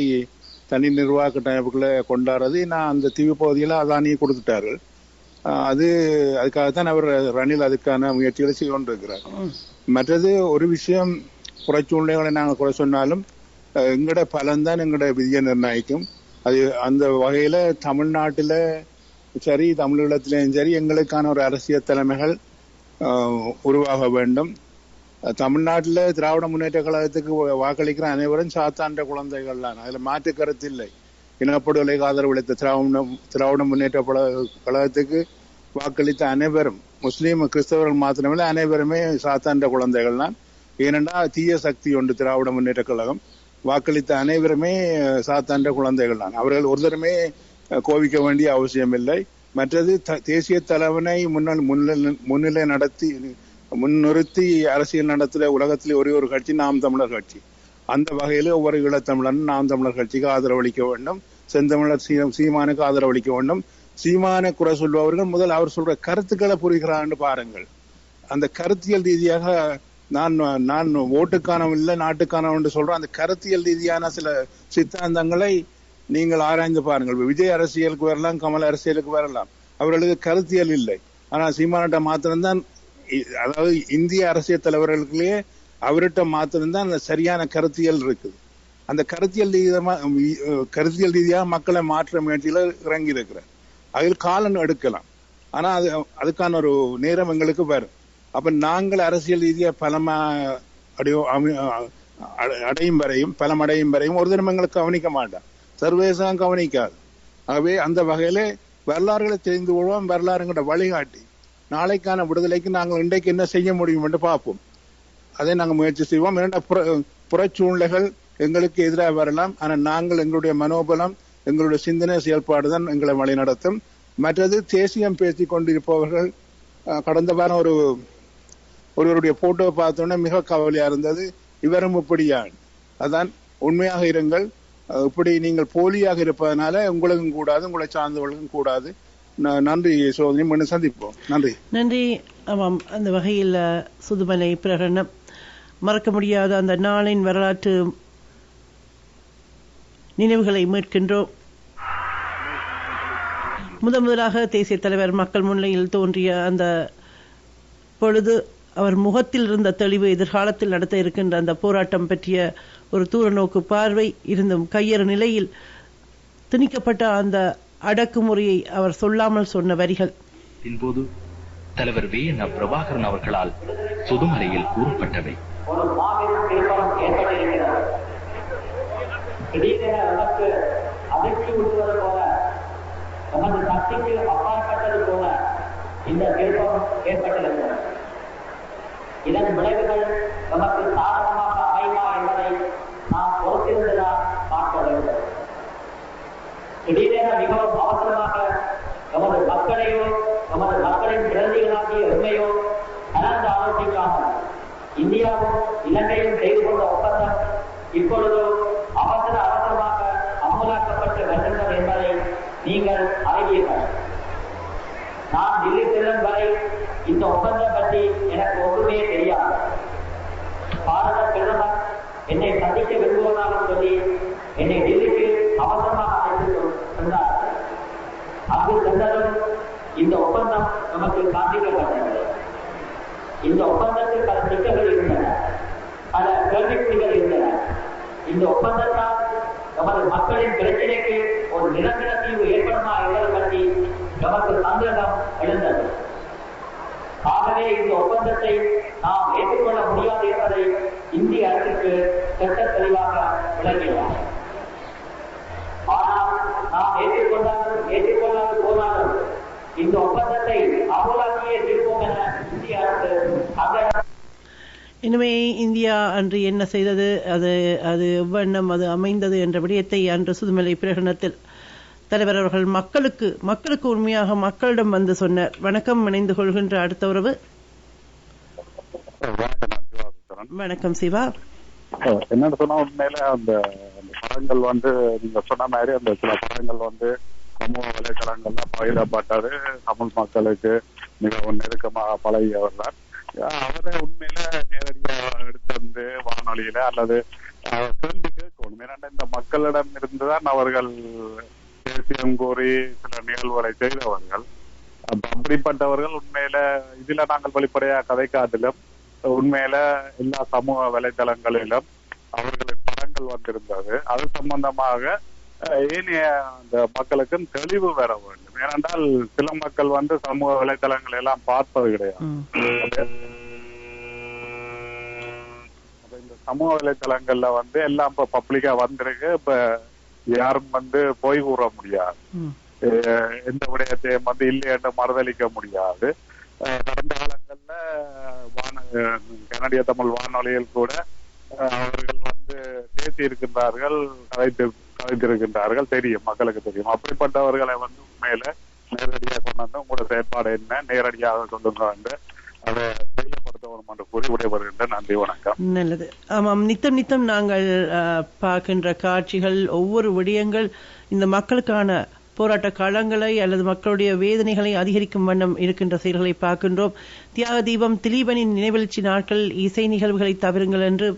S6: தனி நிர்வாக கட்டமைப்புகளை கொண்டாடுறது, நான் அந்த தீவு பகுதிகளை அதானியை கொடுத்துட்டாரு. அதுக்காகத்தான் அவர் ரணில் அதுக்கான முயற்சிகளை செய்து கொண்டிருக்கிறார். மற்றது ஒரு விஷயம், புற சூழ்நிலைகளை நாங்கள் குறை சொன்னாலும் எங்கட பலன்தான் எங்கட விதியை நிர்ணயிக்கும். அது அந்த வகையில தமிழ்நாட்டில சரி, தமிழீழத்திலையும் சரி, எங்களுக்கான ஒரு அரசியல் தலைமைகள் உருவாக வேண்டும். தமிழ்நாட்டில் திராவிட முன்னேற்ற கழகத்துக்கு வாக்களிக்கிற அனைவரும் சாத்தாண்ட குழந்தைகள் தான், அதுல மாற்று கருத்து இல்லை. இனப்படுகொலைக்கு ஆதரவளித்த திராவிட முன்னேற்ற கழகத்துக்கு வாக்களித்த அனைவரும் முஸ்லீம் கிறிஸ்தவர்கள் மாத்திரமில்லை, அனைவருமே சாத்தாண்ட குழந்தைகள் தான். ஏனென்றால் தீய சக்தி உண்டு திராவிட முன்னேற்ற கழகம். வாக்களித்த அனைவருமே சாத்தாண்ட குழந்தைகள் தான். அவர்கள் ஒருத்தருமே கோவிக்க வேண்டிய அவசியம் இல்லை. மற்றது தேசிய தலைவனை முன்னிலை முன்னிறுத்தி அரசியல் நடத்துல உலகத்திலே ஒரே ஒரு கட்சி நாம் தமிழர் கட்சி. அந்த வகையில ஒவ்வொரு ஈழத்தமிழன் நாம் தமிழர் கட்சிக்கு ஆதரவளிக்க வேண்டும். செந்தமிழர் சீமானுக்கு ஆதரவளிக்க வேண்டும். சீமான குறை சொல்பவர்கள் முதல் அவர் சொல்ற கருத்துக்களை புரிகிறான்னு பாருங்கள். அந்த கருத்தியல் ரீதியாக நான் ஓட்டுக்கானவன் இல்லை நாட்டுக்கானவன் என்று சொல்றேன். அந்த கருத்தியல் ரீதியான சில சித்தாந்தங்களை நீங்கள் ஆராய்ந்து பாருங்கள். விஜய் அரசியலுக்கு வரலாம், கமல் அரசியலுக்கு வரலாம், அவர்களுக்கு கருத்தியல் இல்லை. ஆனா சீமானிட்ட மாத்திரம்தான், அதாவது இந்திய அரசியல் தலைவர்களுக்குள்ளேயே அவர்கிட்ட மாத்திரம்தான் அந்த சரியான கருத்தியல் இருக்குது. அந்த கருத்தியல் ரீதியாக மக்களை மாற்ற முயற்சியில இறங்கி இருக்கிறார். அதில் காலம் எடுக்கலாம், ஆனா அதுக்கான ஒரு நேரம் எங்களுக்கு வரும். அப்ப நாங்கள் அரசியல் ரீதியாக பலம் அடையும் வரையும் ஒரு தினம் எங்களுக்கு கவனிக்க மாட்டான், சர்வதேசம் கவனிக்காது. ஆகவே அந்த வகையில வரலாறுகளை தெரிந்து கொள்வோம், வரலாறுங்கிற வழிகாட்டி நாளைக்கான விடுதலைக்கு நாங்கள் இன்றைக்கு என்ன செய்ய முடியும் என்று பார்ப்போம். அதை நாங்கள் முயற்சி செய்வோம். புறச்சூழ்நிலைகள் எங்களுக்கு எதிராக வரலாம், ஆனால் நாங்கள் எங்களுடைய மனோபலம், எங்களுடைய சிந்தனை செயல்பாடுதான் எங்களை வழி நடத்தும். மற்றது தேசியம் பேசிக் கொண்டிருப்பவர்கள், கடந்த வாரம் ஒருவருடைய போட்டோவை பார்த்தோன்னே மிக கவலையா இருந்தது. இவரும் இப்படியான், அதான் உண்மையாக இருங்கள். இப்படி நீங்கள் போலியாக இருப்பதனால உங்களுக்கும் கூடாது, உங்களை சார்ந்தவர்களுக்கும் கூடாது. நன்றி சோதனை, மீண்டும் சந்திப்போம். நன்றி.
S1: ஆமாம், அந்த வகையில் சுதுமலை பிரகடனம் மறக்க முடியாத அந்த நாளின் வரலாற்று நினைவுகளை மீட்கின்றோம். முதலாக தேசிய தலைவர் மக்கள் முன்னிலையில் தோன்றிய அந்த பொழுது அவர் முகத்தில் இருந்த தெளிவு எதிர்காலத்தில் நடத்த இருக்கின்ற அந்த போராட்டம் பற்றிய ஒரு தூர நோக்கு பார்வை இருந்தும் கையறு நிலையில் திணிக்கப்பட்ட அந்த அடக்குமுறையை அவர் சொல்லாமல் சொன்ன வரிகள்
S7: பின்போது தலைவர் V.N. பிரபாகரன் அவர்களால் சுதுமலையில் கூறப்பட்டவை.
S8: ஒரு மாபெரும் திருப்பம் ஏற்பட்டிருக்கிறது. திடீரென நமக்கு அதிர்ச்சி விடுவது போல, நமது சக்திக்கு அப்பாற்பட்டது போல இந்த திருப்பம் ஏற்பட்டிருக்கிறது. இதன் விளைவுகள் நமக்கு சாதகமாக அமையுமா என்பதை நாம் பொறுத்திருந்துதான் பார்க்க வேண்டும். திடீரென மிகவும் அவசரமாக நமது மக்களையோ நமது மக்களின் பிரதிகளாகிய உண்மையோ கலந்து ஆலோசிக்காமல் இந்தியாவும் இலங்கையும் செய்து கொண்ட ஒப்பந்தம் இப்பொழுது அவசரமாக அமலாக்கப்பட்டு வருகின்றது என்பதை நீங்கள் அறிவீர்கள். நான் தில்லி செல்லும் வரை இந்த ஒப்பந்தம் பற்றி எனக்கு ஒன்றுமே தெரியாது. பாரத பிரதமர் என்னை சந்திக்க விரும்புவதாக சொல்லி என்னை டெல்லிக்கு அவசரமாக அழைத்து சென்றார். அங்கு சென்றதும் இந்த ஒப்பந்தம் நமக்கு காண்பிக்கப்பட்டது. இந்த ஒப்பந்தத்தில் பல சிக்கல்கள் இருந்தன, பல கேள்விக்குறிகள் இருந்தன. இந்த ஒப்பந்தத்தால் நமது மக்களின் பிரச்சனைக்கு ஒரு நிரந்தர தீர்வு ஏற்படுமா என்பதை பற்றி நமக்கு சந்தேகம் எழுந்தது. ஆகவே இந்த ஒப்பந்தத்தை நாம் ஏற்றுக்கொள்ள முடியாது என்பதை இந்திய அரசுக்கு சட்ட தெளிவாக விளக்கினார். ஆனால் நாம் ஏற்றுக்கொள்ளாது போனாலும் இந்த ஒப்பந்தத்தை அமலாக்கியே தீர்ப்போம் என இந்திய அரசு
S1: இனிமே இந்தியா அன்று என்ன செய்தது, அது எவ்வண்ணம் அது அமைந்தது என்ற விடயத்தை அன்று சுதுமலை பிரகடனத்தில் தலைவர் அவர்கள் மக்களுக்கு உண்மையாக மக்களிடம் வந்து சொன்னார். வணக்கம், இணைந்து கொள்கின்ற அடுத்த உறவு. வணக்கம் சிவா.
S9: என்னன்னு சொன்னா, உண்மையில அந்த படங்கள் நீங்க சொன்ன மாதிரி அந்த சில படங்கள் சமூக வலைதளங்கள்ல பகிரப்பட்டது. தமிழ் மக்களுக்கு மிகவும் நெருக்கமாக பழகியவர் தான். அவரை உண்மையில நேரடியா எடுத்து வானொலியில அல்லது கேள்வி கேட்கணும். ஏன்னா இந்த மக்களிடம் இருந்துதான் அவர்கள் தேசியம் கோரி சில நிகழ்வுகளை செய்தவர்கள். அப்படிப்பட்டவர்கள் உண்மையில இதுல நாங்கள் வெளிப்படையா கதை காட்டிலும் உண்மையில எல்லா சமூக வலைதளங்களிலும் அவர்களின் படங்கள் வந்திருந்தது. அது சம்பந்தமாக ஏனைய அந்த மக்களுக்கும் தெளிவு பெற வேண்டும். ஏனென்றால் சில மக்கள் சமூக வலைதளங்கள் எல்லாம் பார்ப்பது கிடையாது. இந்த சமூக வலைதளங்கள்ல எல்லாம் இப்ப பப்ளிக்கா வந்திருக்கு. இப்ப யாரும் போய் கூற முடியாது, எந்த விடயத்தையும் இல்லை என்று மறுதளிக்க முடியாது. கடந்த காலங்கள்ல கனடிய தமிழ் வானொலியில் கூட அவர்கள் பேசியிருக்கின்றார்கள், கதைத்திருக்கின்றார்கள், தெரியும், மக்களுக்கு தெரியும். அப்படிப்பட்டவர்களை உண்மையில நேரடியாக கொண்டு உங்களோட செயற்பாடு என்ன நேரடியாக சொல்லுங்க என்று அதை தெரியப்படுத்தணும் என்று கூறி விடைபெறுகின்ற. நன்றி, வணக்கம்.
S1: நல்லது. ஆமாம், நித்தம் நாங்கள் பார்க்கின்ற காட்சிகள், ஒவ்வொரு விடயங்கள் இந்த மக்களுக்கான போராட்ட களங்களை அல்லது மக்களுடைய வேதனைகளை அதிகரிக்கும் வண்ணம் இருக்கின்ற செயல்களை பார்க்கின்றோம். தியாக தீபம் திலீபனின் நினைவெழுச்சி நாட்கள் இசை நிகழ்வுகளை தவிருங்கள் என்று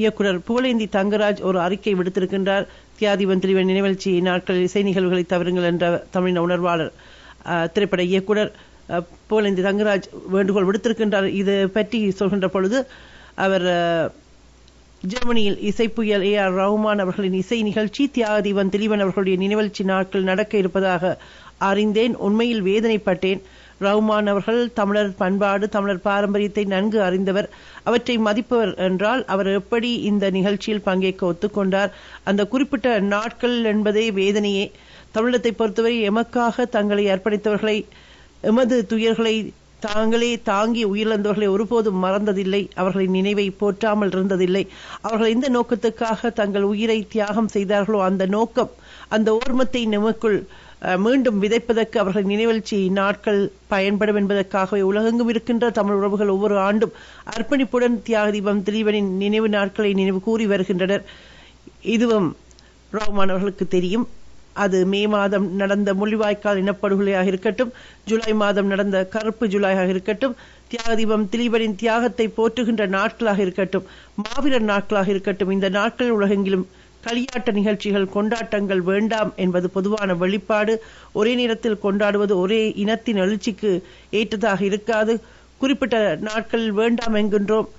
S1: இயக்குனர் புகழேந்தி தங்கராஜ் ஒரு அறிக்கை விடுத்திருக்கின்றார். தியாதீபம் திலீபன் நினைவெழுச்சி நாட்கள் இசை நிகழ்வுகளை தவிருங்கள் என்ற தமிழின உணர்வாளர் திரைப்பட இயக்குனர் புகழேந்தி தங்கராஜ் வேண்டுகோள் விடுத்திருக்கின்றார். இது பற்றி சொல்கின்ற பொழுது அவர் ஜெர்மனியில் இசைப்புயல் A.R. ரஹ்மான் அவர்களின் இசை நிகழ்ச்சி தியாகதீபம் திலீபன் அவர்களுடைய நினைவழ்ச்சி நாட்கள் நடக்க இருப்பதாக அறிந்தேன். உண்மையில் வேதனைப்பட்டேன். ரஹ்மான் அவர்கள் தமிழர் பண்பாடு, தமிழர் பாரம்பரியத்தை நன்கு அறிந்தவர், அவற்றை மதிப்பவர் என்றால் அவர் எப்படி இந்த நிகழ்ச்சியில் பங்கேற்க ஒத்துக்கொண்டார்? அந்த குறிப்பிட்ட நாட்கள் என்பதே வேதனையே. தமிழத்தை பொறுத்தவரை எமக்காக தங்களை அர்ப்பணித்தவர்களை, எமது துயர்களை தாங்களே தாங்கி உயிரிழந்தவர்களை ஒருபோதும் மறந்ததில்லை. அவர்களின் நினைவை போற்றாமல் இருந்ததில்லை. அவர்கள் எந்த நோக்கத்துக்காக தங்கள் உயிரை தியாகம் செய்தார்களோ அந்த நோக்கம், அந்த ஓர்மத்தை நமக்குள் மீண்டும் விதைப்பதற்கு அவர்கள் நினைவழ்ச்சி நாட்கள் பயன்படும் என்பதற்காகவே உலகெங்கும் இருக்கின்ற தமிழ் உறவுகள் ஒவ்வொரு ஆண்டும் அர்ப்பணிப்புடன் தியாகதீபம் திலீபனின் நினைவு நாட்களை நினைவு கூறி வருகின்றனர். இதுவும் ரஹ்மான் அவர்களுக்கு தெரியும். அது மே மாதம் நடந்த முள்ளிவாய்க்கால் இனப்படுகொலையாக இருக்கட்டும், ஜூலை மாதம் நடந்த கருப்பு ஜூலையாக இருக்கட்டும், தியாகதீபம் திலீபனின் தியாகத்தை போற்றுகின்ற நாட்களாக இருக்கட்டும், மாவீரர் நாட்களாக இருக்கட்டும், இந்த நாட்கள் உலகெங்கிலும் களியாட்ட நிகழ்ச்சிகள், கொண்டாட்டங்கள் வேண்டாம் என்பது பொதுவான வெளிப்பாடு. ஒரே நேரத்தில் கொண்டாடுவது ஒரே இனத்தின் எழுச்சிக்கு ஏற்றதாக இருக்காது. குறிப்பிட்ட நாட்கள் வேண்டாம் என்கின்றோம்.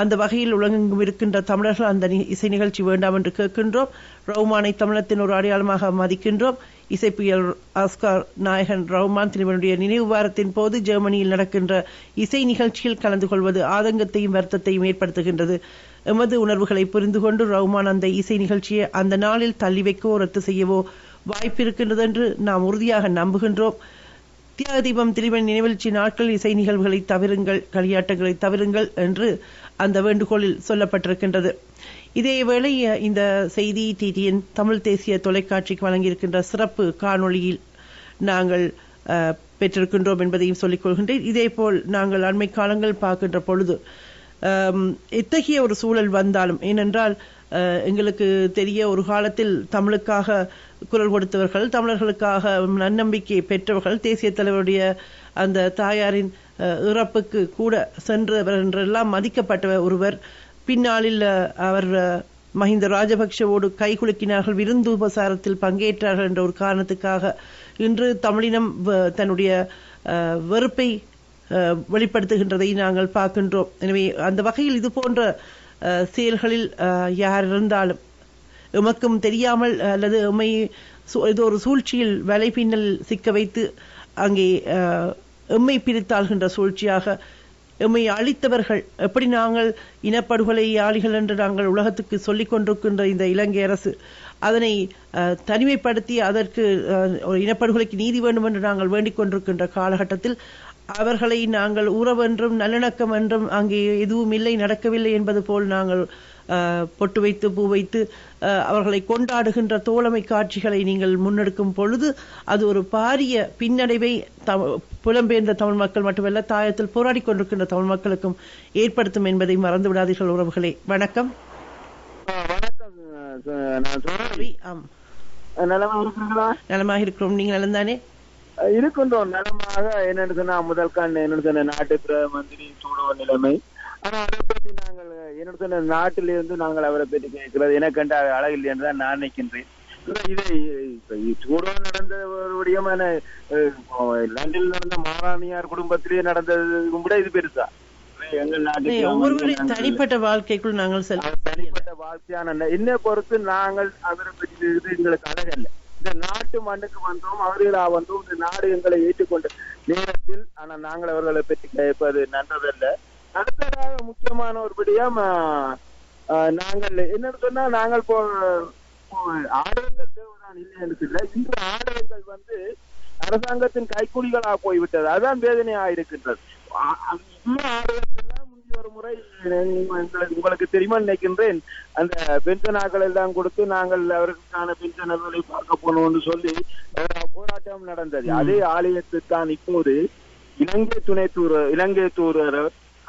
S1: அந்த வகையில் உலகெங்கும் இருக்கின்ற தமிழர்கள் அந்த இசை நிகழ்ச்சி வேண்டாம் என்று கேட்கின்றோம். ரஹ்மானை தமிழத்தின் ஒரு அடையாளமாக மதிக்கின்றோம். இசைப்புயல் ஆஸ்கார் நாயகன் ரஹ்மான் திலீபனுடைய நினைவு வாரத்தின் போது ஜெர்மனியில் நடக்கின்ற இசை நிகழ்ச்சியில் கலந்து கொள்வது ஆதங்கத்தையும் வருத்தத்தையும் ஏற்படுத்துகின்றது. எமது உணர்வுகளை புரிந்து கொண்டு ரஹ்மான் அந்த இசை நிகழ்ச்சியை அந்த நாளில் தள்ளி வைக்கவோ ரத்து செய்யவோ வாய்ப்பு இருக்கின்றது என்று நாம் உறுதியாக நம்புகின்றோம். தியாகதீபம் திலீபன் நினைவழ்ச்சி நாட்கள் இசை நிகழ்வுகளை தவிருங்கள், களியாட்டங்களை தவிருங்கள் என்று அந்த வேண்டுகோளில் சொல்லப்பட்டிருக்கின்றது. இதேவேளை இந்த செய்தி TTN தமிழ் தேசிய தொலைக்காட்சிக்கு வழங்கியிருக்கின்ற சிறப்பு காணொளியில் நாங்கள் பெற்றிருக்கின்றோம் என்பதையும் சொல்லிக் கொள்கின்றேன். இதேபோல் நாங்கள் அண்மை காலங்கள் பார்க்கின்ற பொழுது இத்தகைய ஒரு சூழல் வந்தாலும், ஏனென்றால் எங்களுக்கு தெரிய ஒரு காலத்தில் தமிழுக்காக குரல் கொடுத்தவர்கள், தமிழர்களுக்காக நன்னம்பிக்கை பெற்றவர்கள், தேசிய தலைவருடைய அந்த தாயாரின் இறப்புக்கு கூட சென்றவர் என்றெல்லாம் மதிக்கப்பட்ட ஒருவர், பின்னாளில் அவர் மஹிந்த ராஜபக்ஷவோடு கைகுலுக்கினார்கள், விருந்து உபசாரத்தில் பங்கேற்றார்கள் என்ற ஒரு காரணத்துக்காக இன்று தமிழினம் தன்னுடைய வெறுப்பை வெளிப்படுத்துகின்றதை நாங்கள் பார்க்கின்றோம். எனவே அந்த வகையில் இது போன்ற செயல்களில் யார் இருந்தாலும் எமக்கும் தெரியாமல் அல்லது எம்மை ஏதோ ஒரு சூழ்ச்சியில் வலைப்பின்னல் சிக்க வைத்து அங்கே எம்மை பிரித்தாள்கின்ற சூழ்ச்சியாக எம்மை அழித்தவர்கள், எப்படி நாங்கள் இனப்படுகொலையாளிகள் என்று நாங்கள் உலகத்துக்கு சொல்லிக் கொண்டிருக்கின்ற இந்த இலங்கை அரசு அதனை தனிமைப்படுத்தி அதற்கு இனப்படுகொலைக்கு நீதி வேண்டும் என்று நாங்கள் வேண்டிக் கொண்டிருக்கின்ற காலகட்டத்தில் அவர்களை நாங்கள் உறவென்றும் நல்லிணக்கம் என்றும் அங்கே எதுவும் இல்லை, நடக்கவில்லை என்பது போல் நாங்கள் பொட்டு வைத்து பூ வைத்து அவர்களை கொண்டாடுகின்ற தோழமை காட்சிகளை நீங்கள் முன்னெடுக்கும் பொழுது அது ஒரு பாரிய பின்னடைவை புலம்பெயர்ந்த தமிழ் மக்கள் மட்டுமல்ல, தாயத்தில் போராடி கொண்டிருக்கின்ற தமிழ் மக்களுக்கும் ஏற்படுத்தும் என்பதை மறந்து விடாதீர்கள் உறவுகளே. வணக்கம். நலமாக இருக்கிறோம். நீங்க நலந்தானே?
S10: இருக்கின்றோம், நலமாக. என்னன்னு சொன்னா முதல் கண் என்னன்னு சொன்ன நாட்டு மந்திரி சூடோ நிலைமை. ஆனா அதை பற்றி நாங்கள் என்னன்னு சொன்ன நாட்டிலிருந்து நாங்கள் அவரை பற்றி கேட்கிறது எனக்கு கண்ட அழகில்லை என்றுதான் நான் நினைக்கின்றேன். இதை சூடோ நடந்தவருடைய லண்டனில் நடந்த மாராணியார் குடும்பத்திலேயே நடந்தது கூட இது பெருசா எங்கள் நாட்டுக்கு
S1: தனிப்பட்ட வாழ்க்கைக்குள் நாங்கள்
S10: தனிப்பட்ட வாழ்க்கையான என்னை பொறுத்து நாங்கள் அவரை பற்றி எங்களுக்கு அழகல்ல. இந்த நாட்டு மண்ணுக்கு வந்தோம், அவர்களா வந்தோம், இந்த நாடு எங்களை ஏற்றுக்கொண்ட நேரத்தில். ஆனா நாங்கள் அவர்களை பற்றி கேட்பது நன்றதல்ல. அடுத்ததாக முக்கியமான ஒரு விடயம், நாங்கள் என்னன்னு சொன்னா நாங்கள் ஆலயங்கள் தேவைதான் இல்லை என்று இல்லை. இன்று ஆலயங்கள் அரசாங்கத்தின் கைக்கூலிகளாக போய்விட்டது. அதுதான் வேதனையாக இருக்கின்றது. ஆலயத்தெல்லாம் முந்தைய ஒரு முறை உங்களுக்கு தெரியுமா நினைக்கின்றேன், அந்த பென்ஷனாக்கள் எல்லாம் கொடுத்து நாங்கள் அவர்களுக்கான பென்ஷன்களை பார்க்க போனோம்னு சொல்லி போராட்டம் நடந்தது. அதே ஆலயத்துக்கு தான் இப்போது இலங்கை தூதர்,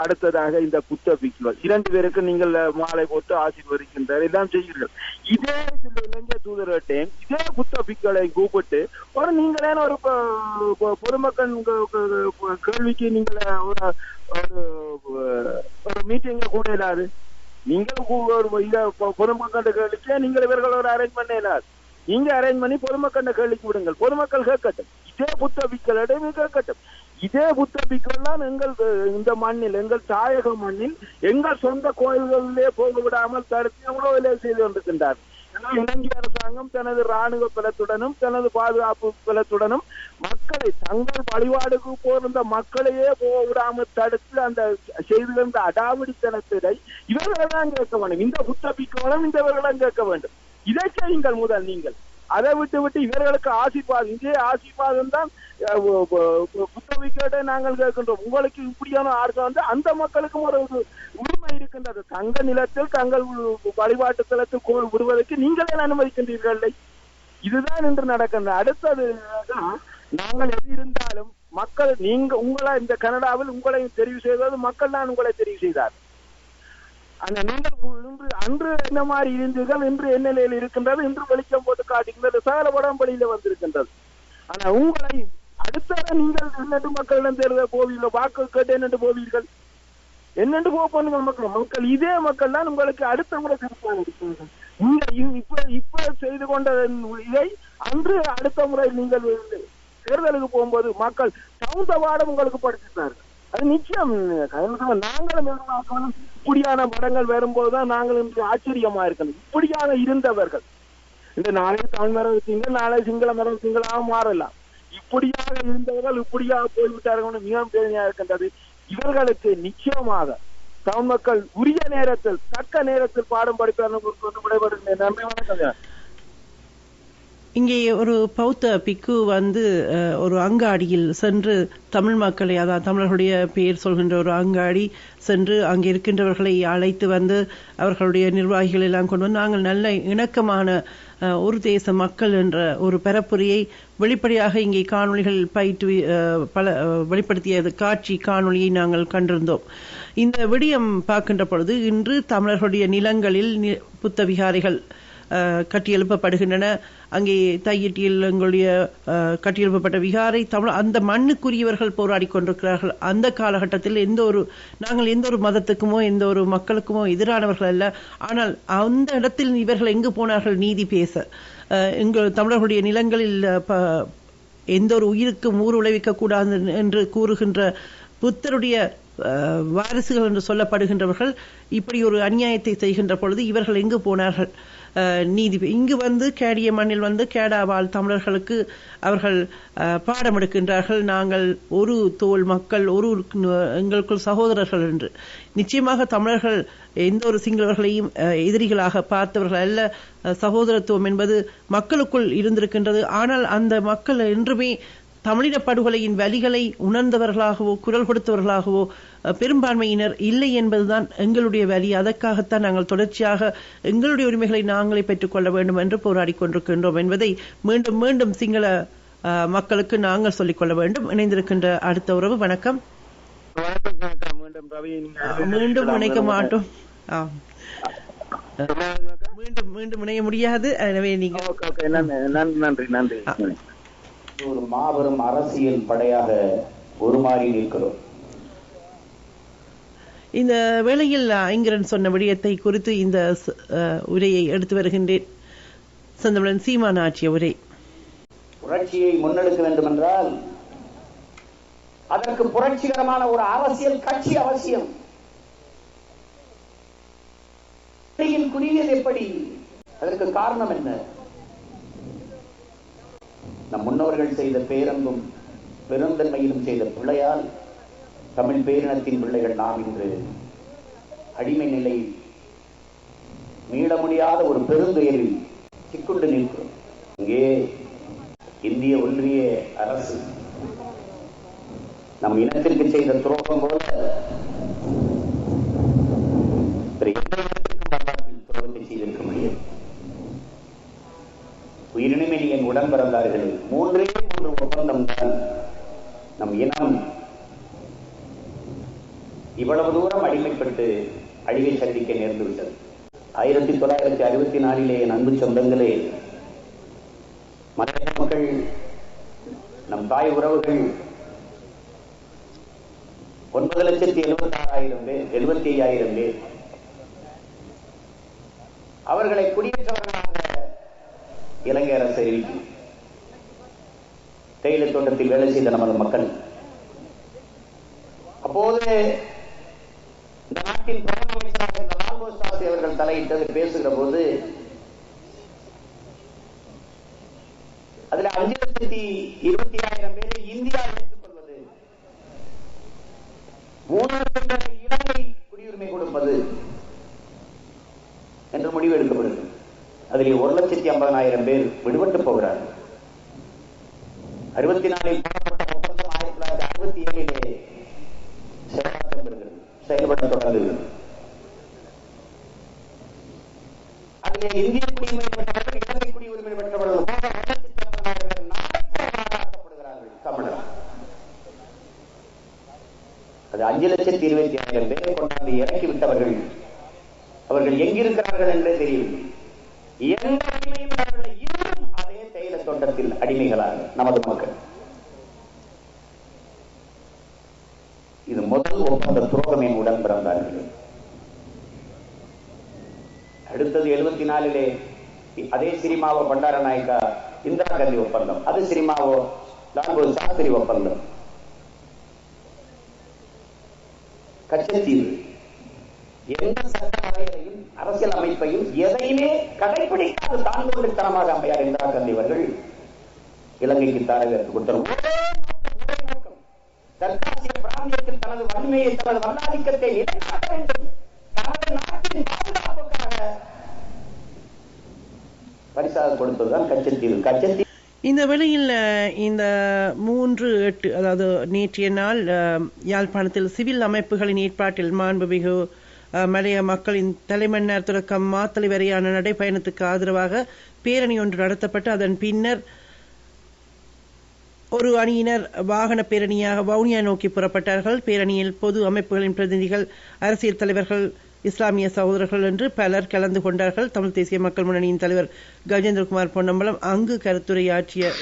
S10: அடுத்ததாக இந்த புத்த பிக்குகள் 2 பேருக்கு நீங்கள் மாலை போட்டு ஆசீர்வதிக்கின்றார், எல்லாம் செய்கிறீர்கள். இதே இலங்கை தூதர்கிட்டையும் இதே புத்த பிக்குகளை கூப்பிட்டு ஒரு நீங்களே ஒரு பொதுமக்கள் கேள்விக்கு நீங்கள் ஒரு மீட்டிங்க கூட இல்லாது, நீங்கள் பொதுமக்கள் கேள்விக்கு நீங்கள் இவர்கள் ஒரு அரேஞ்ச் பண்ண இல்லாது, நீங்க அரேஞ்ச் பண்ணி பொதுமக்கள் கேள்விக்கு விடுங்கள், பொதுமக்கள் கேட்கட்டும். இதே புத்த பிக்களிடம் கேட்கட்டும். இதே புத்த பிக்குலாம் எங்கள் இந்த மண்ணில், எங்கள் தாயக மண்ணில், எங்கள் சொந்த கோயில்களிலே போக விடாமல் தடுத்து எவ்வளவு வேலை செய்து கொண்டிருக்கின்றார். இலங்கை அரசாங்கம் தனது ராணுவ பலத்துடனும் தனது பாதுகாப்பு பலத்துடனும் மக்களை தங்கள் வழிபாடுக்கு போகின்ற மக்களையே போக விடாமல் தடுத்து அந்த செய்துகின்ற அடாவடித்தனத்தை இவர்கள் தான் கேட்க வேண்டும். இந்த புத்த பிக்குகளும் இவர்களும் கேட்க வேண்டும். இதை செய்யுங்கள் முதல் நீங்கள். அதை விட்டு இவர்களுக்கு ஆசீர்வாதம், இதே ஆசீர்வாதம் தான் புத்தவிக்கேட்டை நாங்கள் கேட்கின்றோம். உங்களுக்கு இப்படியான ஆர்வம் வந்து அந்த மக்களுக்கும் ஒரு உரிமை இருக்கின்றது. தங்கள் நிலத்தில் தங்கள் வழிபாட்டு தளத்தில் கோவில் விடுவதற்கு நீங்களே அனுமதிக்கின்றீர்கள். இதுதான் இன்று நடக்கின்ற. அடுத்தது நாங்கள் எது இருந்தாலும் மக்கள், நீங்க உங்களை இந்த கனடாவில் உங்களை தெரிவு செய்தது மக்கள் தான் உங்களை தெரிவு செய்தார். அந்த நீங்கள் இன்று அன்று என்ன மாதிரி இருந்தீர்கள், இன்று என்ன நிலையில் இருக்கின்றது, இன்று வெளிச்சம் போட்டு காட்டுகின்றது, சகல உடம்படியில வந்திருக்கின்றது. ஆனா உங்களை அடுத்த நீங்கள் என்னென்று மக்களிடம் தேர்தல் போவீர்கள், வாக்கு கேட்டு என்னென்று போவீர்கள், என்னென்று போங்க மக்கள். மக்கள் இதே மக்கள் தான் உங்களுக்கு அடுத்த முறை திருப்பாங்க. இப்ப செய்து கொண்ட இதை அன்று அடுத்த முறை நீங்கள் தேர்தலுக்கு போகும்போது மக்கள் தகுந்த பாடம் உங்களுக்கு படிச்சிருந்தார்கள். அது நிச்சயம். நாங்களும் இப்படியான படங்கள் வரும்போதுதான் நாங்கள் இன்று ஆச்சரியமா இருக்கணும். இப்படியாக இருந்தவர்கள் இந்த நாளை தமிழ் மரபு நாளை சிங்கள மரபு சிங்களாக மாறலாம். இப்படியாக இருந்தவர்கள் இப்படியாக போய்விட்டார்கள். மிகவும் பெருமையாக இருக்கின்றது. இவர்களுக்கு நிச்சயமாக தமிழ் மக்கள் உரிய நேரத்தில் தக்க நேரத்தில் பாடம் படிப்பார்கள். விடைபெறுகிறேன். நன்றி, வணக்கம்.
S1: இங்கே ஒரு பௌத்த பிக்கு வந்து ஒரு அங்காடியில் சென்று தமிழ் மக்களை, அதாவது தமிழர்களுடைய பெயர் சொல்கின்ற ஒரு அங்காடி சென்று அங்கே இருக்கின்றவர்களை அழைத்து வந்து அவர்களுடைய நிர்வாகிகள் எல்லாம் கொண்டு வந்து நாங்கள் நல்ல இணக்கமான ஒரு தேச மக்கள் என்ற ஒரு பரப்புரையை வெளிப்படையாக இங்கே காணொளிகள் வெளிப்படுத்திய காட்சி காணொளியை நாங்கள் கண்டிருந்தோம். இந்த விடயம் பார்க்கின்ற பொழுது இன்று தமிழர்களுடைய நிலங்களில் புத்த விகாரைகள் கட்டியெழுப்பப்படுகின்றன. அங்கே தையிட்டியில் எங்களுடைய கட்டியெழுப்பப்பட்ட விகாரை தமிழ் அந்த மண்ணுக்குரியவர்கள் போராடி கொண்டிருக்கிறார்கள். அந்த காலகட்டத்தில் நாங்கள் எந்த ஒரு மதத்துக்குமோ எந்த ஒரு மக்களுக்குமோ எதிரானவர்கள் அல்ல. ஆனால் அந்த இடத்தில் இவர்கள் எங்கு போனார்கள் நீதி பேச? எங்கள் தமிழர்களுடைய நிலங்களில் எந்த ஒரு உயிருக்கும் ஊர் விளைவிக்க கூடாது என்று கூறுகின்ற புத்தருடைய வாரிசுகள் என்று சொல்லப்படுகின்றவர்கள் இப்படி ஒரு அநியாயத்தை செய்கின்ற பொழுது இவர்கள் எங்கு போனார்கள் நீதி? இங்கு வந்து கேடிய மண்ணில் வந்து கேடாவால் தமிழர்களுக்கு அவர்கள் பாடம் எடுக்கின்றார்கள். நாங்கள் ஒரு தோல் மக்கள், எங்களுக்குள் சகோதரர்கள் என்று. நிச்சயமாக தமிழர்கள் எந்த ஒரு சிங்களவர்களையும் எதிரிகளாக பார்த்தவர்கள் அல்ல. சகோதரத்துவம் என்பது மக்களுக்குள் இருந்திருக்கின்றது. ஆனால் அந்த மக்கள் என்றுமே தமிழின படுகொலையின் வலிகளை உணர்ந்தவர்களாகவோ குரல் கொடுத்தவர்களாகவோ பெரும்பான்மையினர் இல்லை என்பதுதான் எங்களுடைய வலி. அதற்காகத்தான் நாங்கள் தொடர்ச்சியாக எங்களுடைய உரிமைகளை நாங்களே பெற்றுக்கொள்ள வேண்டும் என்று போராடி கொண்டிருக்கின்றோம் என்பதை மீண்டும் மீண்டும் சிங்கள மக்களுக்கு நாங்கள் சொல்லிக்கொள்ள வேண்டும். இணைந்திருக்கின்ற அடுத்த உறவு, வணக்கம். மீண்டும் இணைக்க மாட்டோம். மீண்டும் இணைய முடியாது. எனவே நீங்கள்
S10: நன்றி.
S11: ஒரு மாபெரும் அரசியல் படையாக உருமாறி நிற்கிறோம்.
S1: இந்த வேளையில் ஐங்கரன் சொன்ன விடயத்தை குறித்து இந்த உரையை எடுத்து வருகின்றேன். சொந்தமுடன் சீமான் ஆற்றிய உரை.
S11: புரட்சியை முன்னெடுக்க வேண்டும் என்றால் அதற்கு புரட்சிகரமான ஒரு அரசியல் கட்சி அவசியம். குறுகியது எப்படி? அதற்கு காரணம் என்ன? நம் முன்னோர்கள் செய்த பேரன்பும் பெருந்தன்மையிலும் செய்த பிள்ளையால் தமிழ் பேரினத்தின் பிள்ளைகள் நாம் இன்று அடிமை நிலை மீள முடியாத ஒரு பெருந்துயரில் சிக்குண்டு நிற்கிறோம். இங்கே இந்திய ஒன்றிய அரசு நம் இனத்திற்கு செய்த துரோகம் போல துரோகத்தை செய்திருக்க முடியும். உயிரினமே என் உடன் பிறந்தார்கள். 3 ஒப்பந்தம் தான் நம் இனம் இவ்வளவு தூரம் அடிமைப்பட்டு அழிவை சந்திக்க நேர்ந்துவிட்டது. 1964 என் அன்பு சொந்தங்களே, மற்ற மக்கள், நம் தாய் உறவுகள் 9,76,000 பேர் அவர்களை குடியேற்றவர்களாக இலங்கை அரசு அறிவிக்கும். தேயிலை தோட்டத்தில் வேலை செய்த நமது மக்கள் அப்போது இந்த நாட்டின் பிரதம அமைச்சராக இருந்த லால்பகதூர் சாஸ்திரி அவர்கள் தலையிட்டது பேசுகிற போது அதுல 5,20,000 பேரை இந்தியா ஏற்றுக்கொள்வது, 3,000 இலங்கை குடியுரிமை கொடுப்பது என்று முடிவு எடுக்கப்படுகிறது. அதில் 1,50,000 பேர் விடுபட்டு போகிறார்கள். 64 போடப்பட்ட ஒப்பந்தம் 1967 செயல்பட தொடங்குகிறது. அதில் இந்திய குடியுரிமை பெற்றவர்கள், இலங்கை குடியுரிமை பெற்றவர்கள் 1,50,000 பேர் நாடாக்கப்படுகிறார்கள். தமிழர் அது 5,20,000 பேரை கொண்டாந்து இறக்கிவிட்டவர்கள் அவர்கள் எங்கிருக்கிறார்கள் என்றே தெரியவில்லை. எந்த அடிமையும் இன்னும் அதே தேயிலை தோட்டத்தில் அடிமைகளாக நமது மக்கள். இது முதல் ஒப்பந்த துரோகமே உடன் பிறந்தார்கள். அடுத்தது 74 அதே சிரிமாவோ பண்டாரநாயக்கா இந்திரா காந்தி ஒப்பந்தம், அது சிரிமாவோ லால்பகதூர் சாஸ்திரி ஒப்பந்தம். கச்சத்தீவு எந்த சட்ட வரையறையும் அரசியல் அமைப்பையும் எதையுமே கடைபிடிக்காத தாண்டோடுத்தனமாக அம்மையார் இந்திரா காந்தி அவர்கள் இலங்கைக்கு தாரகத்து கொடுத்தார். தெற்காசிய பிராந்தியத்தில் தனது வலிமையை, தனது வல்லாதிக்கத்தை நிலைநாட்ட வேண்டும், தனது நாட்டின் பாதுகாப்புக்காக பரிசாக கொடுத்ததுதான் கச்சத்தீவு. கச்சத்தீவு
S1: இந்த வேளையில் இந்த 3/8 அதாவது நேற்றைய நாள் யாழ்ப்பாணத்தில் சிவில் அமைப்புகளின் ஏற்பாட்டில் மாண்புமிகு மலைய மக்களின் தலைமன்னர் தொடக்கம் மாத்தளை வரையான நடைப்பயணத்துக்கு ஆதரவாக பேரணி ஒன்று நடத்தப்பட்டு அதன் பின்னர் ஒரு அணியினர் வாகன பேரணியாக வவுனியா நோக்கி புறப்பட்டார்கள். பேரணியில் பொது அமைப்புகளின் பிரதிநிதிகள், அரசியல் தலைவர்கள், இஸ்லாமிய சகோதரர்கள் என்று பலர் கலந்து கொண்டார்கள். தமிழ் தேசிய மக்கள் முன்னணியின் தலைவர் கஜேந்திரகுமார் பொன்னம்பலம் அங்கு கருத்துரையாற்றிய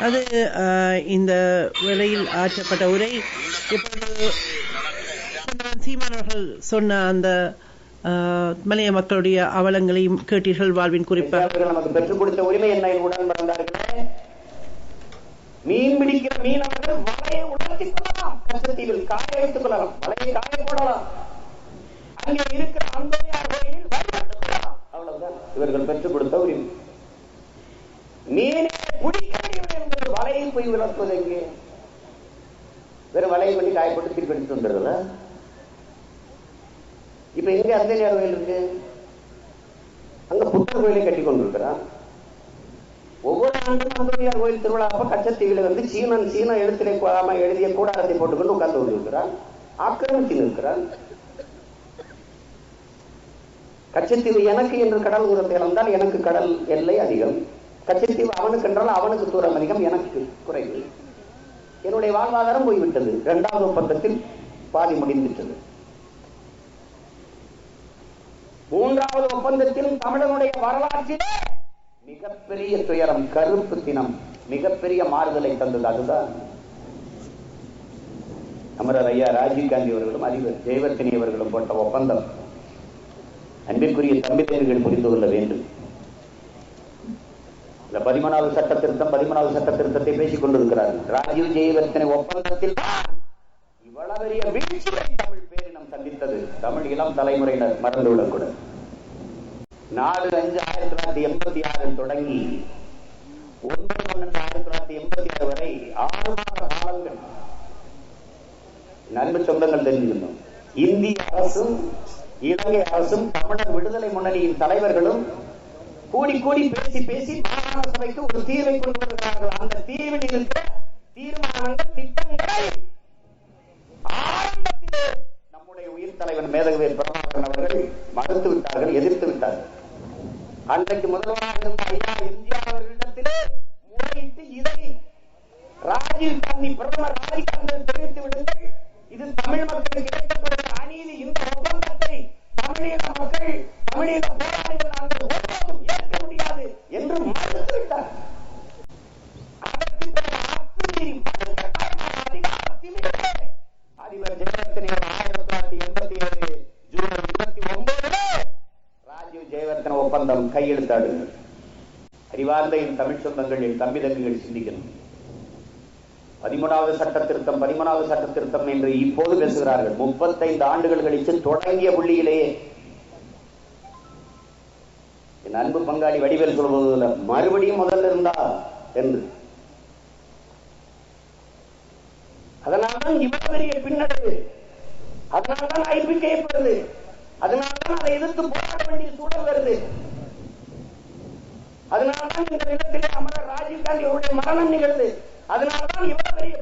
S1: அது இந்த வேளையில் ஆற்றப்பட்ட உரை. இப்பொழுது சீமானவர்கள் சொன்ன அந்த மலைய மக்களுடைய அவலங்களையும் கேட்டீர்கள். வாழ்வின் குறிப்பாக
S11: நமக்கு பெற்றுக் கொடுத்த உரிமை என்ன உடன் பிறந்தார்களே, மீன் பிடிக்கிற மீனவர்கள் வலையை உணர்த்திக் கொள்ளலாம், கச்சத்தீவில் காய வைத்துக் கொள்ளலாம், வலையை காய போடலாம், அங்கே இருக்கிற அந்தோனியார் கோயிலில் வழிபட்டுக் கொள்ளலாம். அவ்வளவுதான் இவர்கள் பெற்றுக் கொடுத்த உரிமை. மீனே பிடிக்க முடியும் என்பது வலையை போய் உணர்த்துவது எங்கே? வெறும் வலையை பண்ணி காயப்பட்டு திருப்பி எடுத்து வந்துடுறதா? இப்ப எங்க அந்தோனியார் கோயில் இருக்கு? அங்க புத்தர் கோயிலை கட்டி கொண்டிருக்கிறான். ஒவ்வொரு ஆண்டும் அந்தோனியார் கோயில் திருவிழா அப்ப கச்சத்தீவில வந்து சீன எழுத்திலே எழுதிய கூடாரத்தை போட்டுக்கொண்டு உட்கார்ந்து கொண்டிருக்கிறான், ஆக்கிரமித்து நிற்கிறான். கச்சத்தீவு எனக்கு என்று கடல் தூரத்தை இழந்தால் எனக்கு கடல் எல்லை அதிகம், கச்சத்தீவு அவனுக்கு என்றால் அவனுக்கு தூரம் அதிகம், எனக்கு குறைவு. என்னுடைய வாழ்வாதாரம் போய்விட்டது. 2வது ஒப்பந்தத்தில் பாதி முடிந்துவிட்டது. 3வது ஒப்பந்தத்திலும் தமிழனுடைய வரலாற்றிலே மிகப்பெரிய துயரம், கருப்பு தினம், மிகப்பெரிய மாறுதலை தந்தது. அதுதான் அமரர் ஐயா ராஜீவ்காந்தி அவர்களும் அதிபர் ஜெயவர்த்தினி அவர்களும் போட்ட ஒப்பந்தம். அன்பிற்குரிய தம்பிதேர்கள் புரிந்து கொள்ள வேண்டும். இந்த 13வது சட்ட திருத்தம் 13வது சட்ட திருத்தத்தை பேசிக் கொண்டிருக்கிறார்கள். ராஜீவ் ஜெயவர்த்தனை ஒப்பந்தத்தில் இவ்வளவு பெரிய வீழ்ச்சியை தமிழ் பேரினம் சந்தித்தது தமிழ் இளம் தலைமுறையினர் மறந்துவிடக்கூடாது. 4/5/1986 தொடங்கி 9/12/1986 வரை 6 மாத காலங்கள் அன்பு சொந்தங்கள் தெரிஞ்சுக்கணும், இந்திய அரசும் இலங்கை அரசும் தமிழர் விடுதலை முன்னணியின் தலைவர்களும் கூடி கூடி பேசி பேசி மாகாண சபைக்கு ஒரு தீர்வை கொண்டு வருகிறார்கள். அந்த தீர்வில் இருக்கிற தீர்மானங்கள், திட்டங்களை ஆரம்பத்திலே நம்முடைய உயிர் தலைவர் மேதகவேல் பிரபாகரன் அவர்கள் மறுத்து விட்டார்கள், எதிர்த்து விட்டார்கள். அன்றைக்கு முதல்வராக இருந்த ஐயா எம்ஜிஆர் அவர்களிடத்திலே முறையிட்டு இதை ராஜீவ் காந்தி, பிரதமர் ராஜீவ் காந்தி தெரிவித்து விடுங்கள், இது தமிழ் மக்களுக்கு கிடைக்கப்படுகிற அநீதி, இந்த ஒப்பந்தத்தை தமிழீழ மக்கள், தமிழீழ போராளிகள் நாங்கள் ஒருபோதும் ஏற்க முடியாது என்று மறுத்து விட்டார். அதற்கு பிறகு அத்துமீறி அதிகாரத்திலே அதிபர் ஜெயவர்தனை 1987 ஜூன் 29 ராஜீவ் ஜெயவர்தன ஒப்பந்தம் கையெழுத்தாடுகிறது. அறிவார்ந்த என் தமிழ் சொந்தங்கள், என் தம்பி தம்பிகள் சிந்திக்கணும். 13வது சட்ட திருத்தம் என்று இப்போது பேசுகிறார்கள். 35 ஆண்டுகள் கழித்து தொடங்கிய புள்ளியிலேயே என் அன்பு பங்காளி வடிவேல் சொல்வதில்லை, மறுபடியும் முதல்ல இருந்தா என்று. அதனால்தான் இவ்வளவு பெரிய பின்னடைவு, அதனால்தான் ஐபிகே ஏற்படுது, அதனால்தான் அதை எதிர்த்து போராட வேண்டிய சூழல் வருது. அதனால்தான் இந்த நிலத்திலே அமரர் ராஜீவ் காந்தி அவருடைய மரணம் நிகழ்ந்து, அதனால்தான் இவ்வளவு பெரிய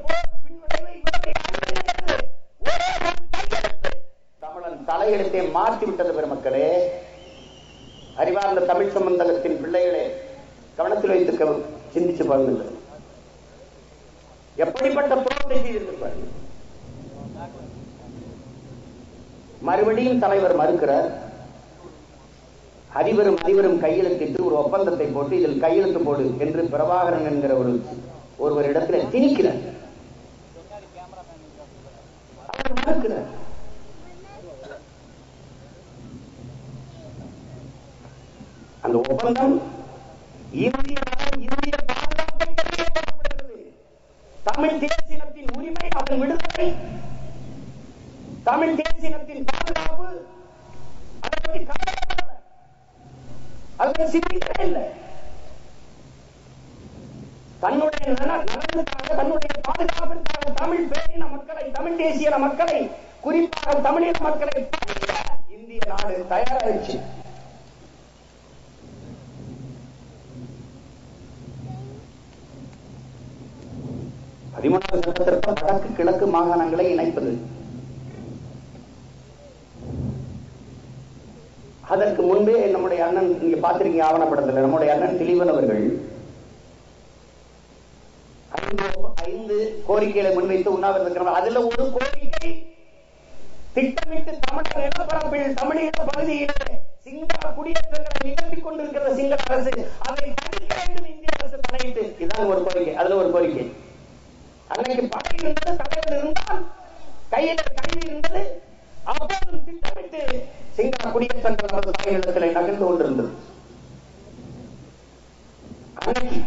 S11: தமிழன் தலையெழுத்தை மாற்றி விட்டது. பெருமக்களே, அறிவார்ந்த தமிழ் சம்பந்தகத்தின் பிள்ளைகளே, கவனத்தில் வைத்து சிந்திச்சு பாருங்கள், எப்படிப்பட்ட துரோகத்தை செய்திருப்பார்கள். மறுபடியும் தலைவர் மறுக்கிறார். அதிபரும் கையெழுத்திட்டு ஒரு ஒப்பந்தத்தை போட்டு இதில் கையெழுத்து போடு என்று பிரபாகரன் என்கிற ஒருவர் இடத்துல திணிக்கிறார். அவர் மறுக்கிறார். அந்த ஒப்பந்தம் இந்திய பாதுகாப்பை கையெழுத்தப்படுகிறது. தமிழ் தேசினத்தின் உரிமை, அதன் விடுதலை, தமிழ் தேசினத்தின் பாதுகாப்பு, அதை பற்றி கவலைப்படல, அதை சிந்திக்கவே இல்லை. தன்னுடைய நலனுக்காக, தன்னுடைய பாதுகாப்பிற்காக தமிழ் பேரின மக்களை, தமிழ் தேசிய மக்களை, குறிப்பாக தமிழீழ மக்களை இந்திய நாடு தயாராகிடுச்சு. சட்டத்திற்கும் வடக்கு கிழக்கு மாகாணங்களை இணைப்பது. அதற்கு முன்பே நம்முடைய அண்ணன், நீங்க பார்த்திருக்கீங்க ஆவணப்படத்தில், நம்முடைய அண்ணன் திலீபன் அவர்கள் 5 கோரிக்கைகளை முன்வைத்து உண்ணாவிரதம் இருக்கிறார். அதுல ஒரு கோரிக்கை, திட்டமிட்டு தமிழக நிலப்பரப்பில், தமிழீழ பகுதியிலே சிங்கள குடியேற்றங்களை நிகழ்த்தி கொண்டிருக்கிற சிங்கள அரசு அதை தடுக்க வேண்டும், இந்திய அரசு தலையிட்டு. இதுதான் ஒரு கோரிக்கை. அதுல ஒரு கோரிக்கை, அன்னைக்கு படை இருந்தது, தலைவர் இருந்தால், கையில கைது இருந்தது, அப்போதும் திட்டமிட்டு சிங்கள குடியேற்றங்கள் நமது தாயகத்தில் நகர்ந்து கொண்டிருந்தது. அன்னைக்கு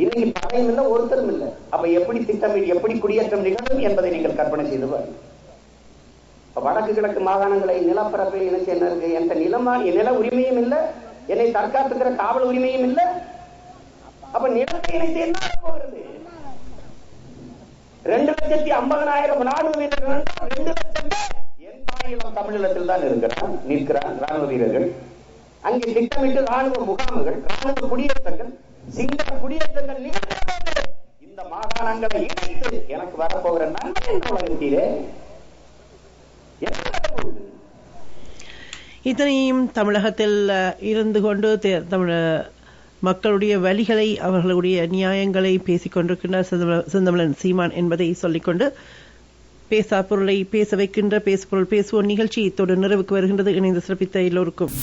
S11: இன்னைக்கு படையும் இல்லை, ஒருத்தரும் இல்லை. அப்ப எப்படி திட்டமிட்டு, எப்படி குடியேற்றம் நிகழும் என்பதை நீங்கள் கற்பனை செய்து பாருங்கள். வடக்கு கிழக்கு மாகாணங்களை நிலப்பரப்பில் இணைச்சு என்ன இருக்கு? எந்த நில உரிமையும் இல்லை, என்னை தற்காத்துக்கிற காவல் உரிமையும் இல்லை. அப்ப நிலத்தை இணைத்து என்ன போகிறது? 2,50,000 ராணுவ வீரர்கள், 2 லட்சம் என் தாயிலம் தமிழீழத்தில் தான் நிற்கிறான் ராணுவ வீரர்கள். அங்கே திட்டமிட்டு ராணுவ முகாம்கள், ராணுவ குடியேற்றங்கள், சிங்கள குடியேற்றங்கள் நிகழ்ந்த இந்த மாகாணங்களை இணைத்து எனக்கு வரப்போகிற நன்மை வழங்கிட்டீரே.
S1: இத்தனையும் தமிழகத்தில் இருந்து கொண்டு தமிழ மக்களுடைய வழிகளை, அவர்களுடைய நியாயங்களை பேசிக் கொண்டிருக்கின்றார் செந்தமிழன் சீமான் என்பதை சொல்லிக்கொண்டு, பேசா பொருளை பேச வைக்கின்ற பேசுபொருள் பேசுவோர் நிகழ்ச்சி இத்தோடு நிறைவுக்கு வருகின்றது. இணைந்து சிறப்பித்த எல்லோருக்கும்